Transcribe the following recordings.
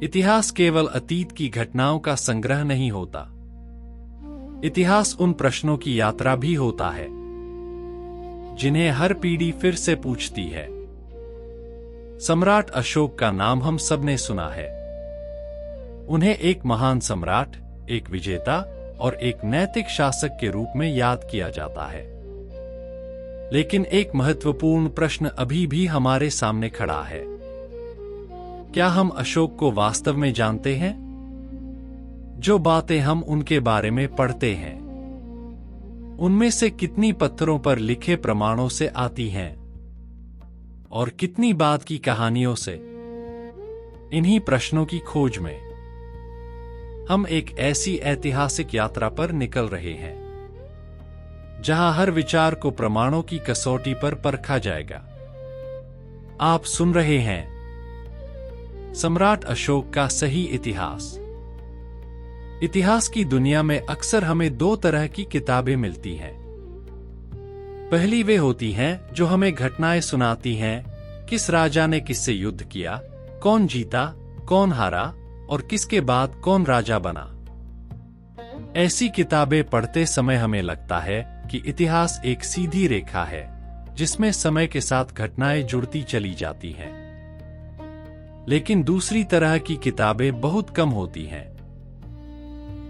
इतिहास केवल अतीत की घटनाओं का संग्रह नहीं होता। इतिहास उन प्रश्नों की यात्रा भी होता है जिन्हें हर पीढ़ी फिर से पूछती है। सम्राट अशोक का नाम हम सबने सुना है। उन्हें एक महान सम्राट, एक विजेता और एक नैतिक शासक के रूप में याद किया जाता है। लेकिन एक महत्वपूर्ण प्रश्न अभी भी हमारे सामने खड़ा है। क्या हम अशोक को वास्तव में जानते हैं? जो बातें हम उनके बारे में पढ़ते हैं, उनमें से कितनी पत्थरों पर लिखे प्रमाणों से आती हैं और कितनी बाद की कहानियों से? इन्हीं प्रश्नों की खोज में हम एक ऐसी ऐतिहासिक यात्रा पर निकल रहे हैं जहां हर विचार को प्रमाणों की कसौटी पर परखा जाएगा। आप सुन रहे हैं सम्राट अशोक का सही इतिहास। इतिहास की दुनिया में अक्सर हमें दो तरह की किताबें मिलती हैं। पहली वे होती हैं जो हमें घटनाएं सुनाती हैं, किस राजा ने किससे युद्ध किया, कौन जीता, कौन हारा और किसके बाद कौन राजा बना। ऐसी किताबें पढ़ते समय हमें लगता है कि इतिहास एक सीधी रेखा है जिसमें समय के साथ घटनाएं जुड़ती चली जाती हैं। लेकिन दूसरी तरह की किताबें बहुत कम होती हैं।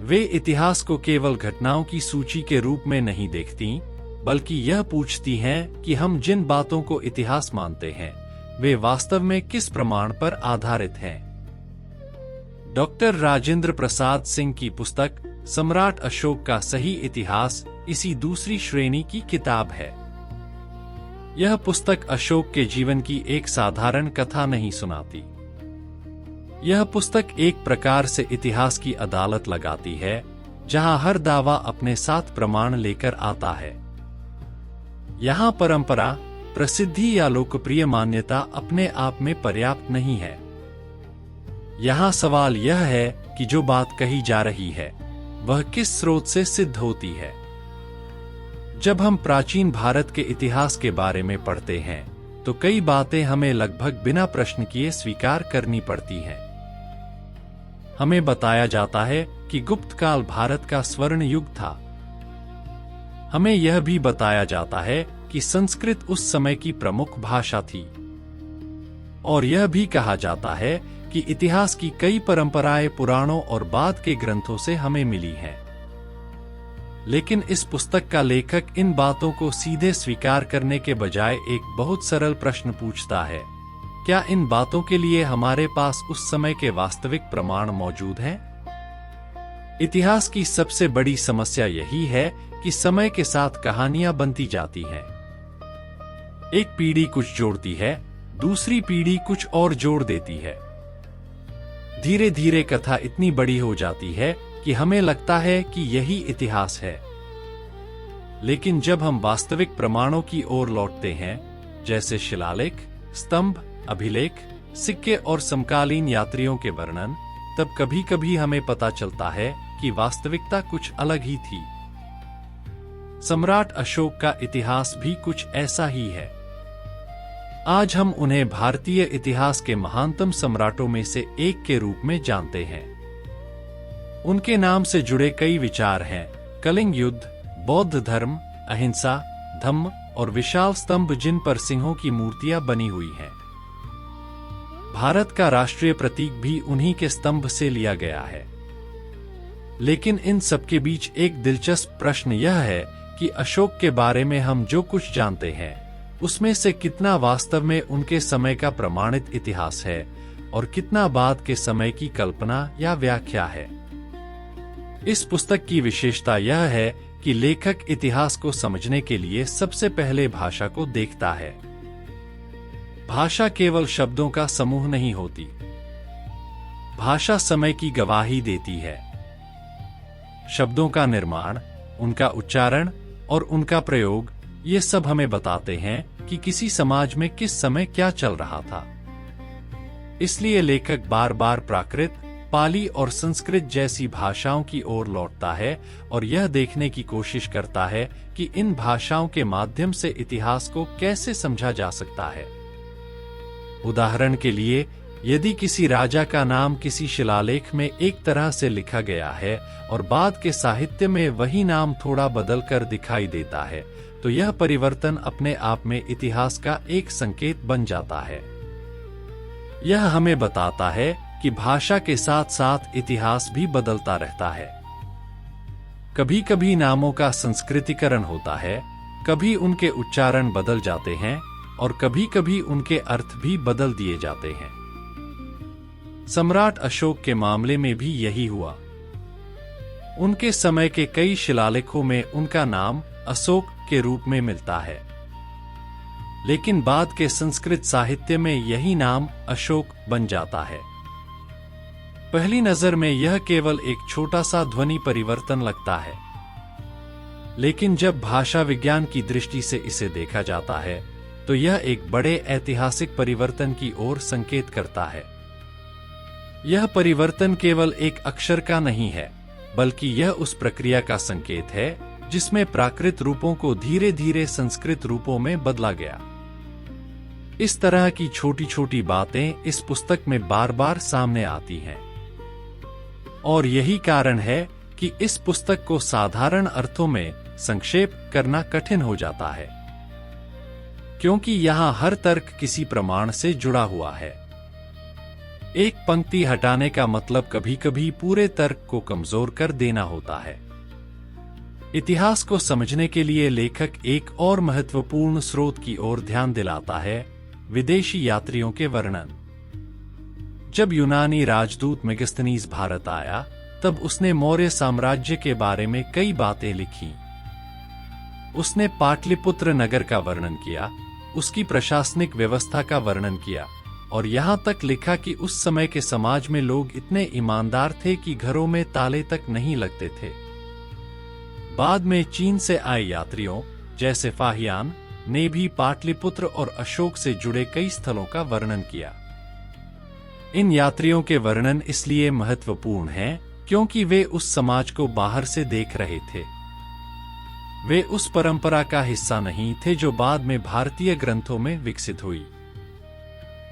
वे इतिहास को केवल घटनाओं की सूची के रूप में नहीं देखती, बल्कि यह पूछती हैं कि हम जिन बातों को इतिहास मानते हैं वे वास्तव में किस प्रमाण पर आधारित हैं। डॉक्टर राजेंद्र प्रसाद सिंह की पुस्तक सम्राट अशोक का सही इतिहास इसी दूसरी श्रेणी की किताब है। यह पुस्तक अशोक के जीवन की एक साधारण कथा नहीं सुनाती। यह पुस्तक एक प्रकार से इतिहास की अदालत लगाती है जहां हर दावा अपने साथ प्रमाण लेकर आता है। यहां परंपरा, प्रसिद्धि या लोकप्रिय मान्यता अपने आप में पर्याप्त नहीं है। यहां सवाल यह है कि जो बात कही जा रही है वह किस स्रोत से सिद्ध होती है। जब हम प्राचीन भारत के इतिहास के बारे में पढ़ते हैं तो कई बातें हमें लगभग बिना प्रश्न किए स्वीकार करनी पड़ती हैं। हमें बताया जाता है कि गुप्त काल भारत का स्वर्ण युग था। हमें यह भी बताया जाता है कि संस्कृत उस समय की प्रमुख भाषा थी। और यह भी कहा जाता है कि इतिहास की कई परंपराएं पुराणों और बाद के ग्रंथों से हमें मिली हैं। लेकिन इस पुस्तक का लेखक इन बातों को सीधे स्वीकार करने के बजाय एक बहुत सरल प्रश्न पूछता है, क्या इन बातों के लिए हमारे पास उस समय के वास्तविक प्रमाण मौजूद हैं? इतिहास की सबसे बड़ी समस्या यही है कि समय के साथ कहानियां बनती जाती हैं। एक पीढ़ी कुछ जोड़ती है, दूसरी पीढ़ी कुछ और जोड़ देती है। धीरे धीरे कथा इतनी बड़ी हो जाती है कि हमें लगता है कि यही इतिहास है। लेकिन जब हम वास्तविक प्रमाणों की ओर लौटते हैं, जैसे शिलालेख, स्तंभ, अभिलेख, सिक्के और समकालीन यात्रियों के वर्णन, तब कभी कभी हमें पता चलता है कि वास्तविकता कुछ अलग ही थी। सम्राट अशोक का इतिहास भी कुछ ऐसा ही है। आज हम उन्हें भारतीय इतिहास के महानतम सम्राटों में से एक के रूप में जानते हैं। उनके नाम से जुड़े कई विचार हैं: कलिंग युद्ध, बौद्ध धर्म, अहिंसा, धम्म और विशाल स्तंभ जिन पर सिंहों की मूर्तियां बनी हुई हैं। भारत का राष्ट्रीय प्रतीक भी उन्हीं के स्तंभ से लिया गया है। लेकिन इन सबके बीच एक दिलचस्प प्रश्न यह है कि अशोक के बारे में हम जो कुछ जानते हैं उसमें से कितना वास्तव में उनके समय का प्रमाणित इतिहास है और कितना बाद के समय की कल्पना या व्याख्या है। इस पुस्तक की विशेषता यह है कि लेखक इतिहास को समझने के लिए सबसे पहले भाषा को देखता है। भाषा केवल शब्दों का समूह नहीं होती। भाषा समय की गवाही देती है। शब्दों का निर्माण, उनका उच्चारण और उनका प्रयोग, ये सब हमें बताते हैं कि किसी समाज में किस समय क्या चल रहा था। इसलिए लेखक बार बार प्राकृत, पाली और संस्कृत जैसी भाषाओं की ओर लौटता है और यह देखने की कोशिश करता है कि इन भाषाओं के माध्यम से इतिहास को कैसे समझा जा सकता है। उदाहरण के लिए, यदि किसी राजा का नाम किसी शिलालेख में एक तरह से लिखा गया है और बाद के साहित्य में वही नाम थोड़ा बदल कर दिखाई देता है, तो यह परिवर्तन अपने आप में इतिहास का एक संकेत बन जाता है। यह हमें बताता है कि भाषा के साथ साथ इतिहास भी बदलता रहता है। कभी कभी नामों का संस्कृतिकरण होता है, कभी उनके उच्चारण बदल जाते हैं और कभी कभी उनके अर्थ भी बदल दिए जाते हैं। सम्राट अशोक के मामले में भी यही हुआ। उनके समय के कई शिलालेखों में उनका नाम अशोक के रूप में मिलता है, लेकिन बाद के संस्कृत साहित्य में यही नाम अशोक बन जाता है। पहली नजर में यह केवल एक छोटा सा ध्वनि परिवर्तन लगता है, लेकिन जब भाषा विज्ञान की दृष्टि से इसे देखा जाता है तो यह एक बड़े ऐतिहासिक परिवर्तन की ओर संकेत करता है। यह परिवर्तन केवल एक अक्षर का नहीं है, बल्कि यह उस प्रक्रिया का संकेत है जिसमें प्राकृत रूपों को धीरे धीरे संस्कृत रूपों में बदला गया। इस तरह की छोटी छोटी बातें इस पुस्तक में बार बार सामने आती हैं, और यही कारण है कि इस पुस्तक को साधारण अर्थों में संक्षेप करना कठिन हो जाता है, क्योंकि यहाँ हर तर्क किसी प्रमाण से जुड़ा हुआ है। एक पंक्ति हटाने का मतलब कभी कभी पूरे तर्क को कमजोर कर देना होता है। इतिहास को समझने के लिए लेखक एक और महत्वपूर्ण स्रोत की ओर ध्यान दिलाता है, विदेशी यात्रियों के वर्णन। जब यूनानी राजदूत मेगास्थनीज भारत आया, तब उसने मौर्य साम्राज्य के बारे में कई बातें लिखी। उसने पाटलिपुत्र नगर का वर्णन किया, उसकी प्रशासनिक व्यवस्था का वर्णन किया, और यहां तक लिखा कि उस समय के समाज में लोग इतने ईमानदार थे कि घरों में ताले तक नहीं लगते थे। बाद में चीन से आए यात्रियों जैसे फाहियान ने भी पाटलिपुत्र और अशोक से जुड़े कई स्थलों का वर्णन किया। इन यात्रियों के वर्णन इसलिए महत्वपूर्ण हैं क्योंकि वे उस समाज को बाहर से देख रहे थे। वे उस परंपरा का हिस्सा नहीं थे जो बाद में भारतीय ग्रंथों में विकसित हुई।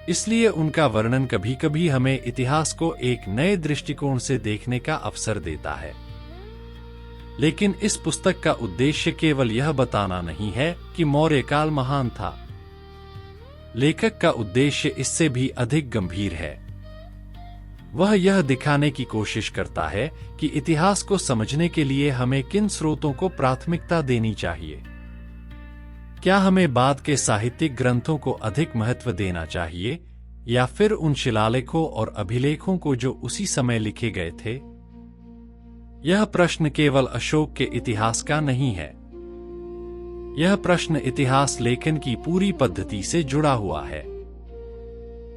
इसलिए उनका वर्णन कभी कभी हमें इतिहास को एक नए दृष्टिकोण से देखने का अवसर देता है। लेकिन इस पुस्तक का उद्देश्य केवल यह बताना नहीं है कि मौर्य काल महान था। लेखक का उद्देश्य इससे भी अधिक गंभीर है। वह यह दिखाने की कोशिश करता है कि इतिहास को समझने के लिए हमें किन स्रोतों को प्राथमिकता देनी चाहिए। क्या हमें बाद के साहित्यिक ग्रंथों को अधिक महत्व देना चाहिए, या फिर उन शिलालेखों और अभिलेखों को जो उसी समय लिखे गए थे? यह प्रश्न केवल अशोक के इतिहास का नहीं है। यह प्रश्न इतिहास लेखन की पूरी पद्धति से जुड़ा हुआ है।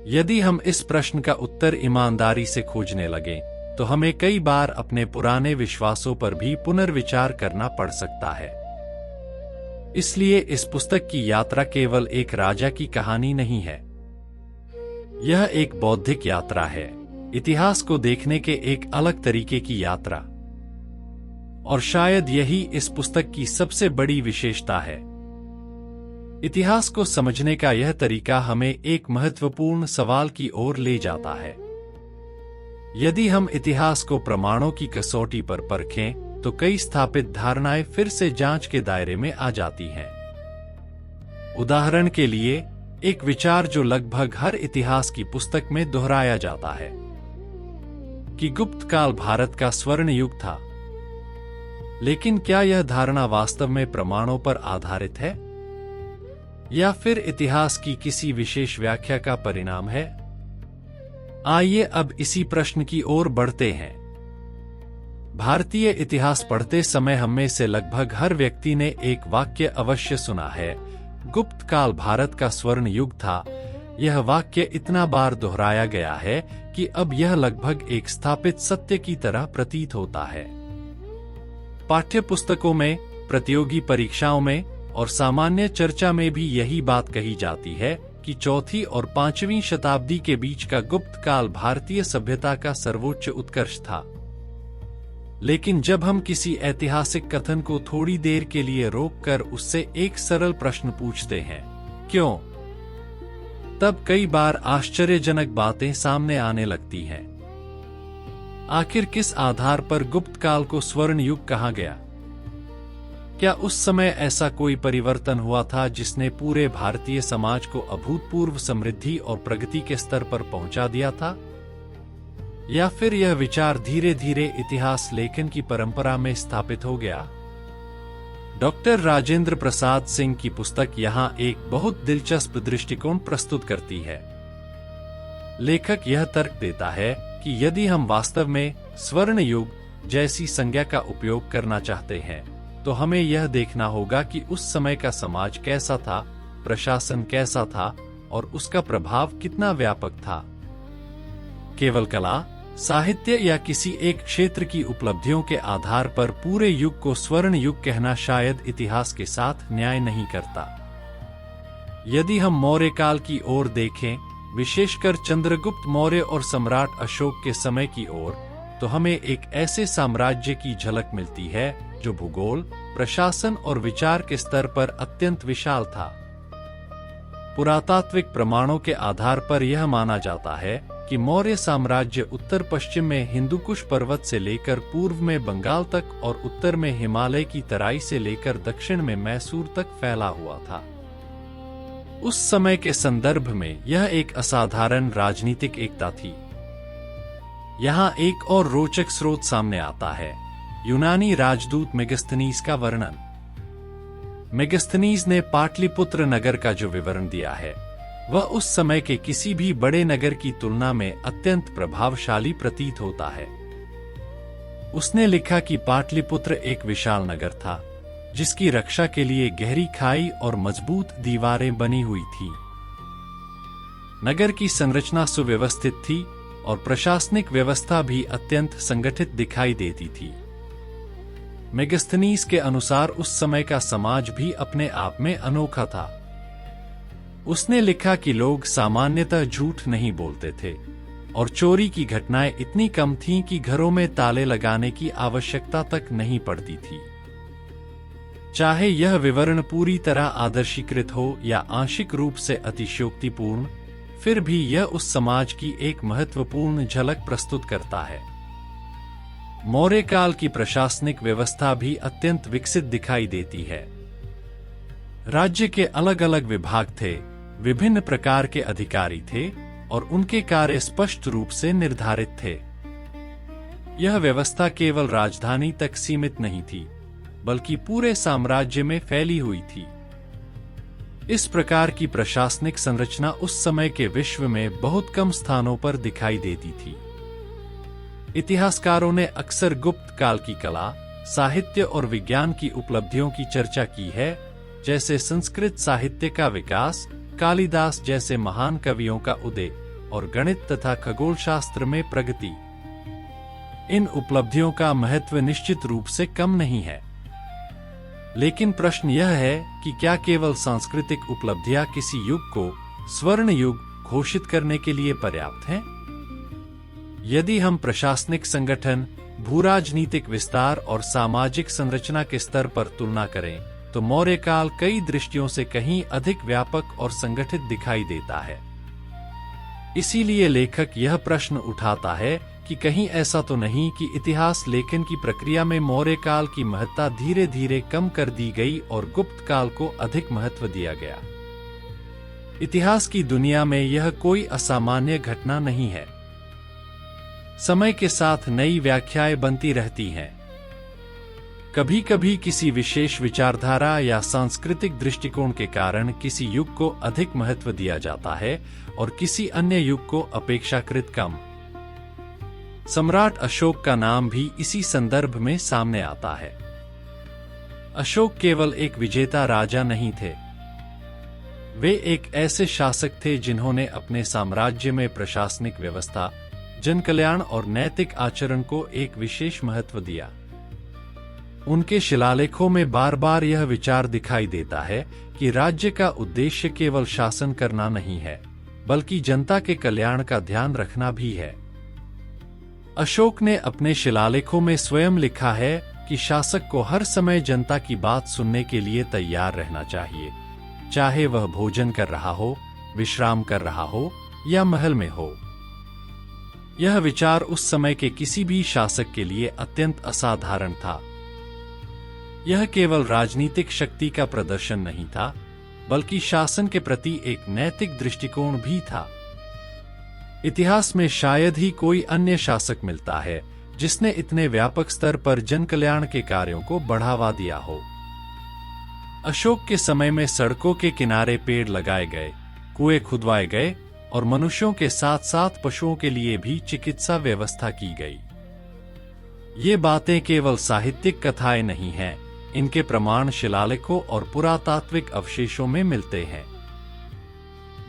यदि हम इस प्रश्न का उत्तर ईमानदारी से खोजने लगें, तो हमें कई बार अपने पुराने विश्वासों पर भी पुनर्विचार करना पड़ सकता है। इसलिए इस पुस्तक की यात्रा केवल एक राजा की कहानी नहीं है। यह एक बौद्धिक यात्रा है, इतिहास को देखने के एक अलग तरीके की यात्रा। और शायद यही इस पुस्तक की सबसे बड़ी विशेषता है। इतिहास को समझने का यह तरीका हमें एक महत्वपूर्ण सवाल की ओर ले जाता है। यदि हम इतिहास को प्रमाणों की कसौटी पर परखें, तो कई स्थापित धारणाएं फिर से जांच के दायरे में आ जाती हैं। उदाहरण के लिए, एक विचार जो लगभग हर इतिहास की पुस्तक में दोहराया जाता है कि गुप्त काल भारत का स्वर्ण युग था। लेकिन क्या यह धारणा वास्तव में प्रमाणों पर आधारित है, या फिर इतिहास की किसी विशेष व्याख्या का परिणाम है? आइए अब इसी प्रश्न की ओर बढ़ते हैं। भारतीय इतिहास पढ़ते समय हम में से लगभग हर व्यक्ति ने एक वाक्य अवश्य सुना है, गुप्त काल भारत का स्वर्ण युग था। यह वाक्य इतना बार दोहराया गया है कि अब यह लगभग एक स्थापित सत्य की तरह प्रतीत होता है। पाठ्य पुस्तकों में, प्रतियोगी परीक्षाओं में और सामान्य चर्चा में भी यही बात कही जाती है कि 4वीं और 5वीं शताब्दी के बीच का गुप्त काल भारतीय सभ्यता का सर्वोच्च उत्कर्ष था। लेकिन जब हम किसी ऐतिहासिक कथन को थोड़ी देर के लिए रोककर उससे एक सरल प्रश्न पूछते हैं, क्यों? तब कई बार आश्चर्यजनक बातें सामने आने लगती हैं। आखिर किस आधार पर गुप्त काल को स्वर्ण युग कहा गया? क्या उस समय ऐसा कोई परिवर्तन हुआ था जिसने पूरे भारतीय समाज को अभूतपूर्व समृद्धि और प्रगति के स्तर पर पहुंचा दिया था? या फिर यह विचार धीरे धीरे इतिहास लेखन की परंपरा में स्थापित हो गया? डॉक्टर राजेंद्र प्रसाद सिंह की पुस्तक यहां एक बहुत दिलचस्प दृष्टिकोण प्रस्तुत करती है। लेखक यह तर्क देता है कि यदि हम वास्तव में स्वर्ण युग जैसी संज्ञा का उपयोग करना चाहते हैं, तो हमें यह देखना होगा कि उस समय का समाज कैसा था, प्रशासन कैसा था और उसका प्रभाव कितना व्यापक था। केवल कला, साहित्य या किसी एक क्षेत्र की उपलब्धियों के आधार पर पूरे युग को स्वर्ण युग कहना शायद इतिहास के साथ न्याय नहीं करता। यदि हम मौर्य काल की ओर देखें, विशेषकर चंद्रगुप्त मौर्य और सम्राट अशोक के समय की ओर, तो हमें एक ऐसे साम्राज्य की झलक मिलती है जो भूगोल, प्रशासन और विचार के स्तर पर अत्यंत विशाल था। पुरातात्विक प्रमाणों के आधार पर यह माना जाता है कि मौर्य साम्राज्य उत्तर पश्चिम में हिंदुकुश पर्वत से लेकर पूर्व में बंगाल तक और उत्तर में हिमालय की तराई से लेकर दक्षिण में मैसूर तक फैला हुआ था। उस समय के संदर्भ में यह एक असाधारण राजनीतिक एकता थी। यहाँ एक और रोचक स्रोत सामने आता है, यूनानी राजदूत मेगस्थनीज का वर्णन। मेगस्थनीज ने पाटलिपुत्र नगर का जो विवरण दिया है, वह उस समय के किसी भी बड़े नगर की तुलना में अत्यंत प्रभावशाली प्रतीत होता है। उसने लिखा कि पाटलिपुत्र एक विशाल नगर था, जिसकी रक्षा के लिए गहरी खाई और मजबूत दीवारें बनी हुई थी। नगर की संरचना सुव्यवस्थित थी और प्रशासनिक व्यवस्था भी अत्यंत संगठित दिखाई देती थी। मेगस्थनीज के अनुसार उस समय का समाज भी अपने आप में अनोखा था। उसने लिखा कि लोग सामान्यतः झूठ नहीं बोलते थे और चोरी की घटनाएं इतनी कम थीं कि घरों में ताले लगाने की आवश्यकता तक नहीं पड़ती थी। चाहे यह विवरण पूरी तरह आदर्शीकृत हो या आंशिक रूप से अतिशयोक्तिपूर्ण, फिर भी यह उस समाज की एक महत्वपूर्ण झलक प्रस्तुत करता है। मौर्य काल की प्रशासनिक व्यवस्था भी अत्यंत विकसित दिखाई देती है। राज्य के अलग अलग विभाग थे, विभिन्न प्रकार के अधिकारी थे और उनके कार्य स्पष्ट रूप से निर्धारित थे। यह व्यवस्था केवल राजधानी तक सीमित नहीं थी, बल्कि पूरे साम्राज्य में फैली हुई थी। इस प्रकार की प्रशासनिक संरचना उस समय के विश्व में बहुत कम स्थानों पर दिखाई देती थी। इतिहासकारों ने अक्सर गुप्त काल की कला, साहित्य और विज्ञान की उपलब्धियों की चर्चा की है, जैसे संस्कृत साहित्य का विकास, कालिदास जैसे महान कवियों का उदय और गणित तथा खगोलशास्त्र में प्रगति। इन उपलब्धियों का महत्व निश्चित रूप से कम नहीं है, लेकिन प्रश्न यह है कि क्या केवल सांस्कृतिक उपलब्धियां किसी युग को स्वर्ण युग घोषित करने के लिए पर्याप्त हैं? यदि हम प्रशासनिक संगठन, भूराजनीतिक विस्तार और सामाजिक संरचना के स्तर पर तुलना करें, तो मौर्य काल कई दृष्टियों से कहीं अधिक व्यापक और संगठित दिखाई देता है। इसीलिए लेखक यह प्रश्न उठाता है कि कहीं ऐसा तो नहीं कि इतिहास लेखन की प्रक्रिया में मौर्य काल की महत्ता धीरे धीरे कम कर दी गई और गुप्त काल को अधिक महत्व दिया गया। इतिहास की दुनिया में यह कोई असामान्य घटना नहीं है। समय के साथ नई व्याख्याएं बनती रहती हैं। कभी कभी किसी विशेष विचारधारा या सांस्कृतिक दृष्टिकोण के कारण किसी युग को अधिक महत्व दिया जाता है और किसी अन्य युग को अपेक्षाकृत कम। सम्राट अशोक का नाम भी इसी संदर्भ में सामने आता है। अशोक केवल एक विजेता राजा नहीं थे, वे एक ऐसे शासक थे जिन्होंने अपने साम्राज्य में प्रशासनिक व्यवस्था, जनकल्याण और नैतिक आचरण को एक विशेष महत्व दिया। उनके शिलालेखों में बार बार यह विचार दिखाई देता है कि राज्य का उद्देश्य केवल शासन करना नहीं है, बल्कि जनता के कल्याण का ध्यान रखना भी है। अशोक ने अपने शिलालेखों में स्वयं लिखा है कि शासक को हर समय जनता की बात सुनने के लिए तैयार रहना चाहिए, चाहे वह भोजन कर रहा हो, विश्राम कर रहा हो या महल में हो। यह विचार उस समय के किसी भी शासक के लिए अत्यंत असाधारण था। यह केवल राजनीतिक शक्ति का प्रदर्शन नहीं था, बल्कि शासन के प्रति एक नैतिक दृष्टिकोण भी था। इतिहास में शायद ही कोई अन्य शासक मिलता है जिसने इतने व्यापक स्तर पर जन कल्याण के कार्यों को बढ़ावा दिया हो। अशोक के समय में सड़कों के किनारे पेड़ लगाए गए, कुएं खुदवाए गए और मनुष्यों के साथ साथ पशुओं के लिए भी चिकित्सा व्यवस्था की गई। ये बातें केवल साहित्यिक कथाएं नहीं हैं, इनके प्रमाण शिलालेखों और पुरातात्विक अवशेषों में मिलते हैं।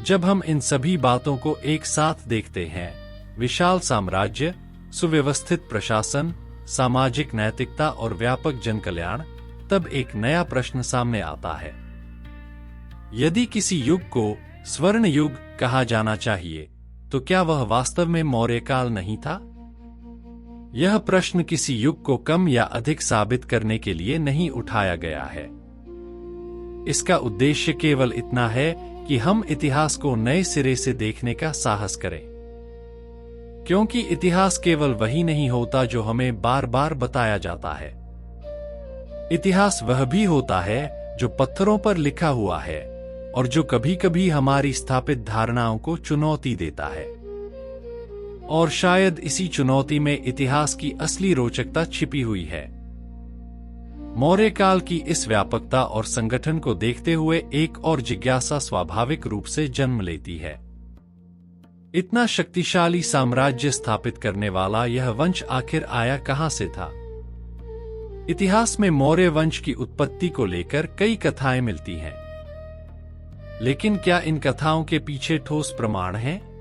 जब हम इन सभी बातों को एक साथ देखते हैं, विशाल साम्राज्य, सुव्यवस्थित प्रशासन, सामाजिक नैतिकता और व्यापक जन कल्याण, तब एक नया प्रश्न सामने आता है। यदि किसी युग को स्वर्ण युग कहा जाना चाहिए, तो क्या वह वास्तव में मौर्य काल नहीं था? यह प्रश्न किसी युग को कम या अधिक साबित करने के लिए नहीं उठाया गया है। इसका उद्देश्य केवल इतना है कि हम इतिहास को नए सिरे से देखने का साहस करें, क्योंकि इतिहास केवल वही नहीं होता जो हमें बार बार बताया जाता है। इतिहास वह भी होता है जो पत्थरों पर लिखा हुआ है और जो कभी कभी हमारी स्थापित धारणाओं को चुनौती देता है। और शायद इसी चुनौती में इतिहास की असली रोचकता छिपी हुई है। मौर्य काल की इस व्यापकता और संगठन को देखते हुए एक और जिज्ञासा स्वाभाविक रूप से जन्म लेती है। इतना शक्तिशाली साम्राज्य स्थापित करने वाला यह वंश आखिर आया कहां से था? इतिहास में मौर्य वंश की उत्पत्ति को लेकर कई कथाएं मिलती हैं, लेकिन क्या इन कथाओं के पीछे ठोस प्रमाण हैं?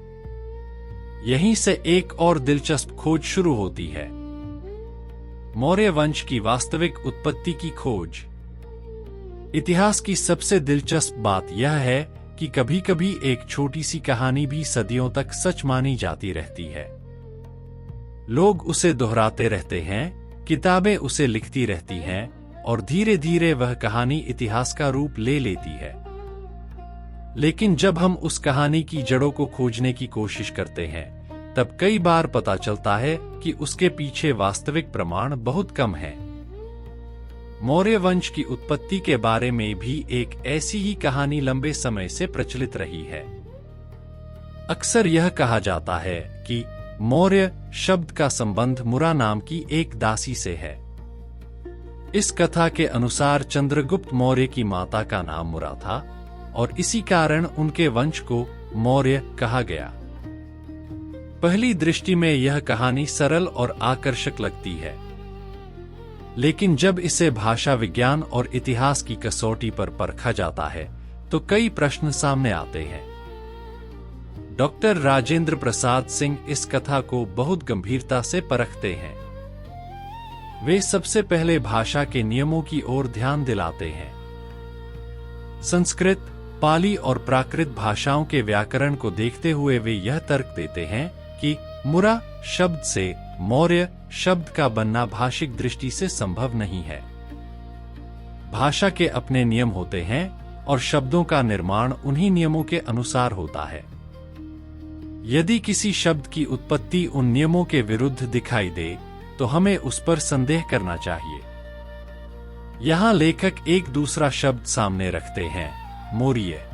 यहीं से एक और दिलचस्प खोज शुरू होती है, मौर्य वंश की वास्तविक उत्पत्ति की खोज। इतिहास की सबसे दिलचस्प बात यह है कि कभी-कभी एक छोटी सी कहानी भी सदियों तक सच मानी जाती रहती है। लोग उसे दोहराते रहते हैं, किताबें उसे लिखती रहती हैं और धीरे धीरे वह कहानी इतिहास का रूप ले लेती है। लेकिन जब हम उस कहानी की जड़ों को खोजने की कोशिश करते हैं, तब कई बार पता चलता है कि उसके पीछे वास्तविक प्रमाण बहुत कम है। मौर्य वंश की उत्पत्ति के बारे में भी एक ऐसी ही कहानी लंबे समय से प्रचलित रही है। अक्सर यह कहा जाता है कि मौर्य शब्द का संबंध मुरा नाम की एक दासी से है। इस कथा के अनुसार चंद्रगुप्त मौर्य की माता का नाम मुरा था और इसी कारण उनके वंश को मौर्य कहा गया। पहली दृष्टि में यह कहानी सरल और आकर्षक लगती है, लेकिन जब इसे भाषा विज्ञान और इतिहास की कसौटी पर परखा जाता है तो कई प्रश्न सामने आते हैं। डॉक्टर राजेंद्र प्रसाद सिंह इस कथा को बहुत गंभीरता से परखते हैं। वे सबसे पहले भाषा के नियमों की ओर ध्यान दिलाते हैं। संस्कृत, पाली और प्राकृत भाषाओं के व्याकरण को देखते हुए वे यह तर्क देते हैं कि मुरा शब्द से मौर्य शब्द का बनना भाषिक दृष्टि से संभव नहीं है। भाषा के अपने नियम होते हैं और शब्दों का निर्माण उन्हीं नियमों के अनुसार होता है। यदि किसी शब्द की उत्पत्ति उन नियमों के विरुद्ध दिखाई दे तो हमें उस पर संदेह करना चाहिए। यहाँ लेखक एक दूसरा शब्द सामने रखते हैं, मौर्य।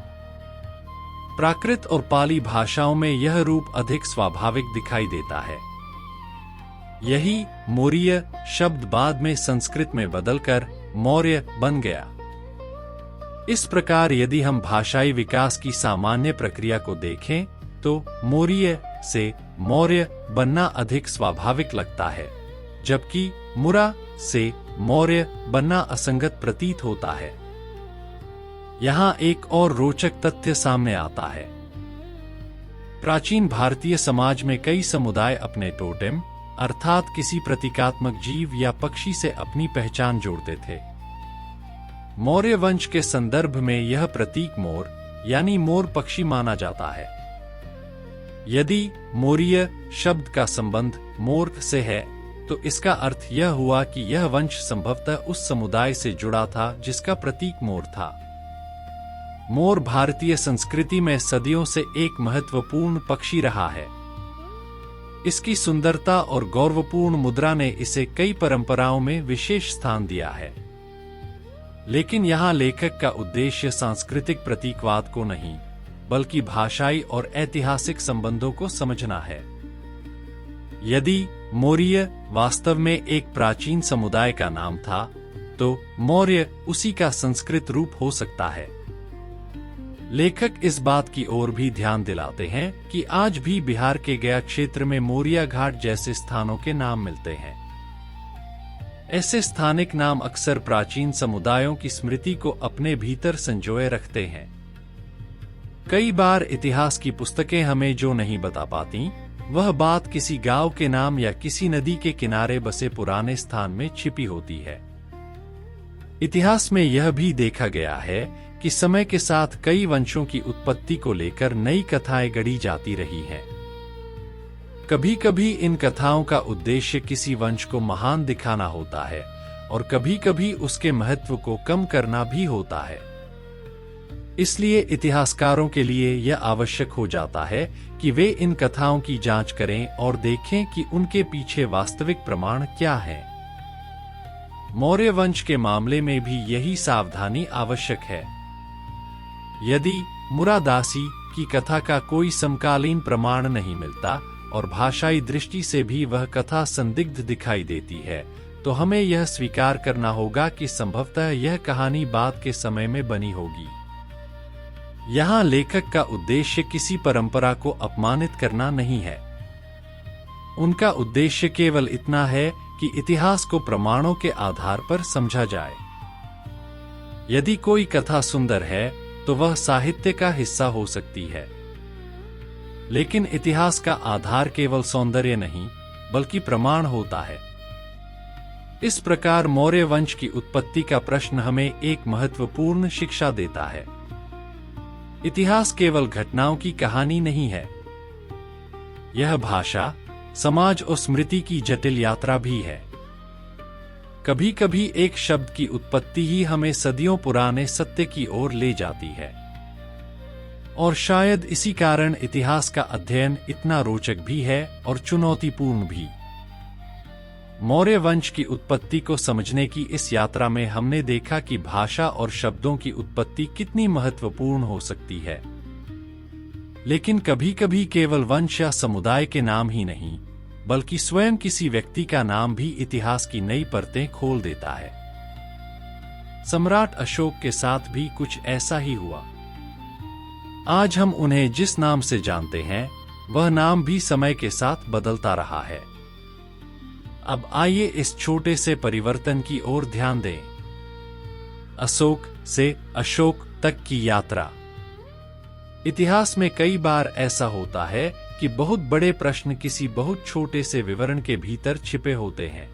प्राकृत और पाली भाषाओं में यह रूप अधिक स्वाभाविक दिखाई देता है। यही मौर्य शब्द बाद में संस्कृत में बदलकर मौर्य बन गया। इस प्रकार यदि हम भाषाई विकास की सामान्य प्रक्रिया को देखें तो मौर्य से मौर्य बनना अधिक स्वाभाविक लगता है, जबकि मुरा से मौर्य बनना असंगत प्रतीत होता है। यहाँ एक और रोचक तथ्य सामने आता है। प्राचीन भारतीय समाज में कई समुदाय अपने टोटेम अर्थात किसी प्रतीकात्मक जीव या पक्षी से अपनी पहचान जोड़ते थे। मौर्य वंश के संदर्भ में यह प्रतीक मोर यानी मोर पक्षी माना जाता है। यदि मौर्य शब्द का संबंध मोर से है तो इसका अर्थ यह हुआ कि यह वंश संभवतः उस समुदाय से जुड़ा था जिसका प्रतीक मोर था। मोर भारतीय संस्कृति में सदियों से एक महत्वपूर्ण पक्षी रहा है। इसकी सुंदरता और गौरवपूर्ण मुद्रा ने इसे कई परंपराओं में विशेष स्थान दिया है। लेकिन यहाँ लेखक का उद्देश्य सांस्कृतिक प्रतीकवाद को नहीं, बल्कि भाषाई और ऐतिहासिक संबंधों को समझना है। यदि मौर्य वास्तव में एक प्राचीन समुदाय का नाम था, तो मौर्य उसी का संस्कृत रूप हो सकता है। लेखक इस बात की ओर भी ध्यान दिलाते हैं कि आज भी बिहार के गया क्षेत्र में मौर्या घाट जैसे स्थानों के नाम मिलते हैं। ऐसे स्थानिक नाम अक्सर प्राचीन समुदायों की स्मृति को अपने भीतर संजोए रखते हैं। कई बार इतिहास की पुस्तकें हमें जो नहीं बता पाती, वह बात किसी गांव के नाम या किसी नदी के किनारे बसे पुराने स्थान में छिपी होती है। इतिहास में यह भी देखा गया है कि समय के साथ कई वंशों की उत्पत्ति को लेकर नई कथाएं गढ़ी जाती रही हैं। कभी कभी इन कथाओं का उद्देश्य किसी वंश को महान दिखाना होता है और कभी कभी उसके महत्व को कम करना भी होता है। इसलिए इतिहासकारों के लिए यह आवश्यक हो जाता है कि वे इन कथाओं की जांच करें और देखें कि उनके पीछे वास्तविक प्रमाण क्या है। मौर्य वंश के मामले में भी यही सावधानी आवश्यक है। यदि मुरादासी की कथा का कोई समकालीन प्रमाण नहीं मिलता और भाषाई दृष्टि से भी वह कथा संदिग्ध दिखाई देती है, तो हमें यह स्वीकार करना होगा कि संभवतः यह कहानी बाद के समय में बनी होगी। यहाँ लेखक का उद्देश्य किसी परंपरा को अपमानित करना नहीं है। उनका उद्देश्य केवल इतना है कि इतिहास को प्रमाणों के आधार पर समझा जाए। यदि कोई कथा सुंदर है तो वह साहित्य का हिस्सा हो सकती है, लेकिन इतिहास का आधार केवल सौंदर्य नहीं, बल्कि प्रमाण होता है। इस प्रकार मौर्य वंश की उत्पत्ति का प्रश्न हमें एक महत्वपूर्ण शिक्षा देता है। इतिहास केवल घटनाओं की कहानी नहीं है, यह भाषा, समाज और स्मृति की जटिल यात्रा भी है। कभी कभी एक शब्द की उत्पत्ति ही हमें सदियों पुराने सत्य की ओर ले जाती है, और शायद इसी कारण इतिहास का अध्ययन इतना रोचक भी है और चुनौतीपूर्ण भी। मौर्य वंश की उत्पत्ति को समझने की इस यात्रा में हमने देखा कि भाषा और शब्दों की उत्पत्ति कितनी महत्वपूर्ण हो सकती है। लेकिन कभी कभी केवल वंश या समुदाय के नाम ही नहीं, बल्कि स्वयं किसी व्यक्ति का नाम भी इतिहास की नई परतें खोल देता है। सम्राट अशोक के साथ भी कुछ ऐसा ही हुआ। आज हम उन्हें जिस नाम से जानते हैं, वह नाम भी समय के साथ बदलता रहा है। अब आइए इस छोटे से परिवर्तन की ओर ध्यान दें। अशोक से अशोक तक की यात्रा। इतिहास में कई बार ऐसा होता है कि बहुत बड़े प्रश्न किसी बहुत छोटे से विवरण के भीतर छिपे होते हैं।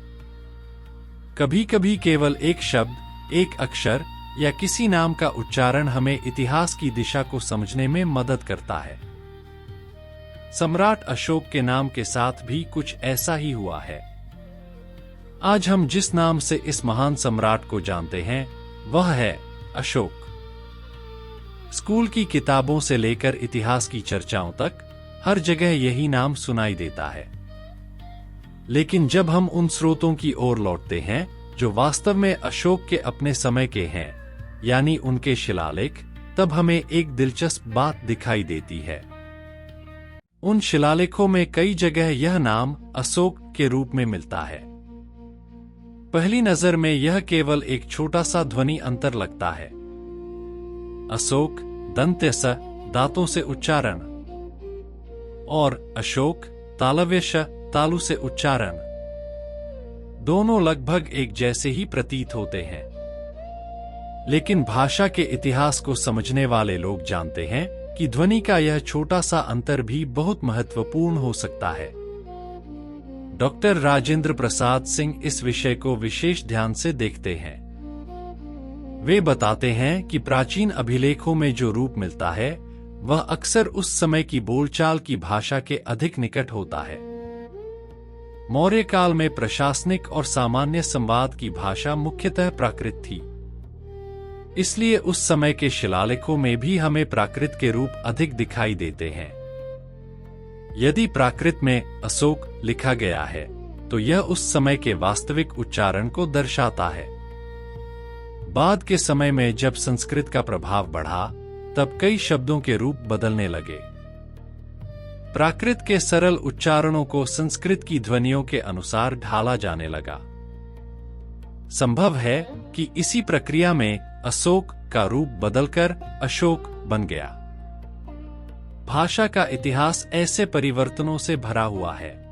कभी कभी केवल एक शब्द, एक अक्षर या किसी नाम का उच्चारण हमें इतिहास की दिशा को समझने में मदद करता है। सम्राट अशोक के नाम के साथ भी कुछ ऐसा ही हुआ है। आज हम जिस नाम से इस महान सम्राट को जानते हैं, वह है अशोक। स्कूल की किताबों से लेकर इतिहास की चर्चाओं तक हर जगह यही नाम सुनाई देता है। लेकिन जब हम उन स्रोतों की ओर लौटते हैं जो वास्तव में अशोक के अपने समय के हैं, यानी उनके शिलालेख, तब हमें एक दिलचस्प बात दिखाई देती है। उन शिलालेखों में कई जगह यह नाम अशोक के रूप में मिलता है। पहली नजर में यह केवल एक छोटा सा ध्वनि अंतर लगता है। अशोक दंत्य स दांतों से उच्चारण और अशोक तालव्य श तालु से उच्चारण, दोनों लगभग एक जैसे ही प्रतीत होते हैं। लेकिन भाषा के इतिहास को समझने वाले लोग जानते हैं कि ध्वनि का यह छोटा सा अंतर भी बहुत महत्वपूर्ण हो सकता है। डॉक्टर राजेंद्र प्रसाद सिंह इस विषय को विशेष ध्यान से देखते हैं। वे बताते हैं कि प्राचीन अभिलेखों में जो रूप मिलता है, वह अक्सर उस समय की बोलचाल की भाषा के अधिक निकट होता है। मौर्य काल में प्रशासनिक और सामान्य संवाद की भाषा मुख्यतः प्राकृत थी। इसलिए उस समय के शिलालेखों में भी हमें प्राकृत के रूप अधिक दिखाई देते हैं। यदि प्राकृत में अशोक लिखा गया है तो यह उस समय के वास्तविक उच्चारण को दर्शाता है। बाद के समय में जब संस्कृत का प्रभाव बढ़ा तब कई शब्दों के रूप बदलने लगे। प्राकृत के सरल उच्चारणों को संस्कृत की ध्वनियों के अनुसार ढाला जाने लगा। संभव है कि इसी प्रक्रिया में अशोक का रूप बदलकर अशोक बन गया। भाषा का इतिहास ऐसे परिवर्तनों से भरा हुआ है।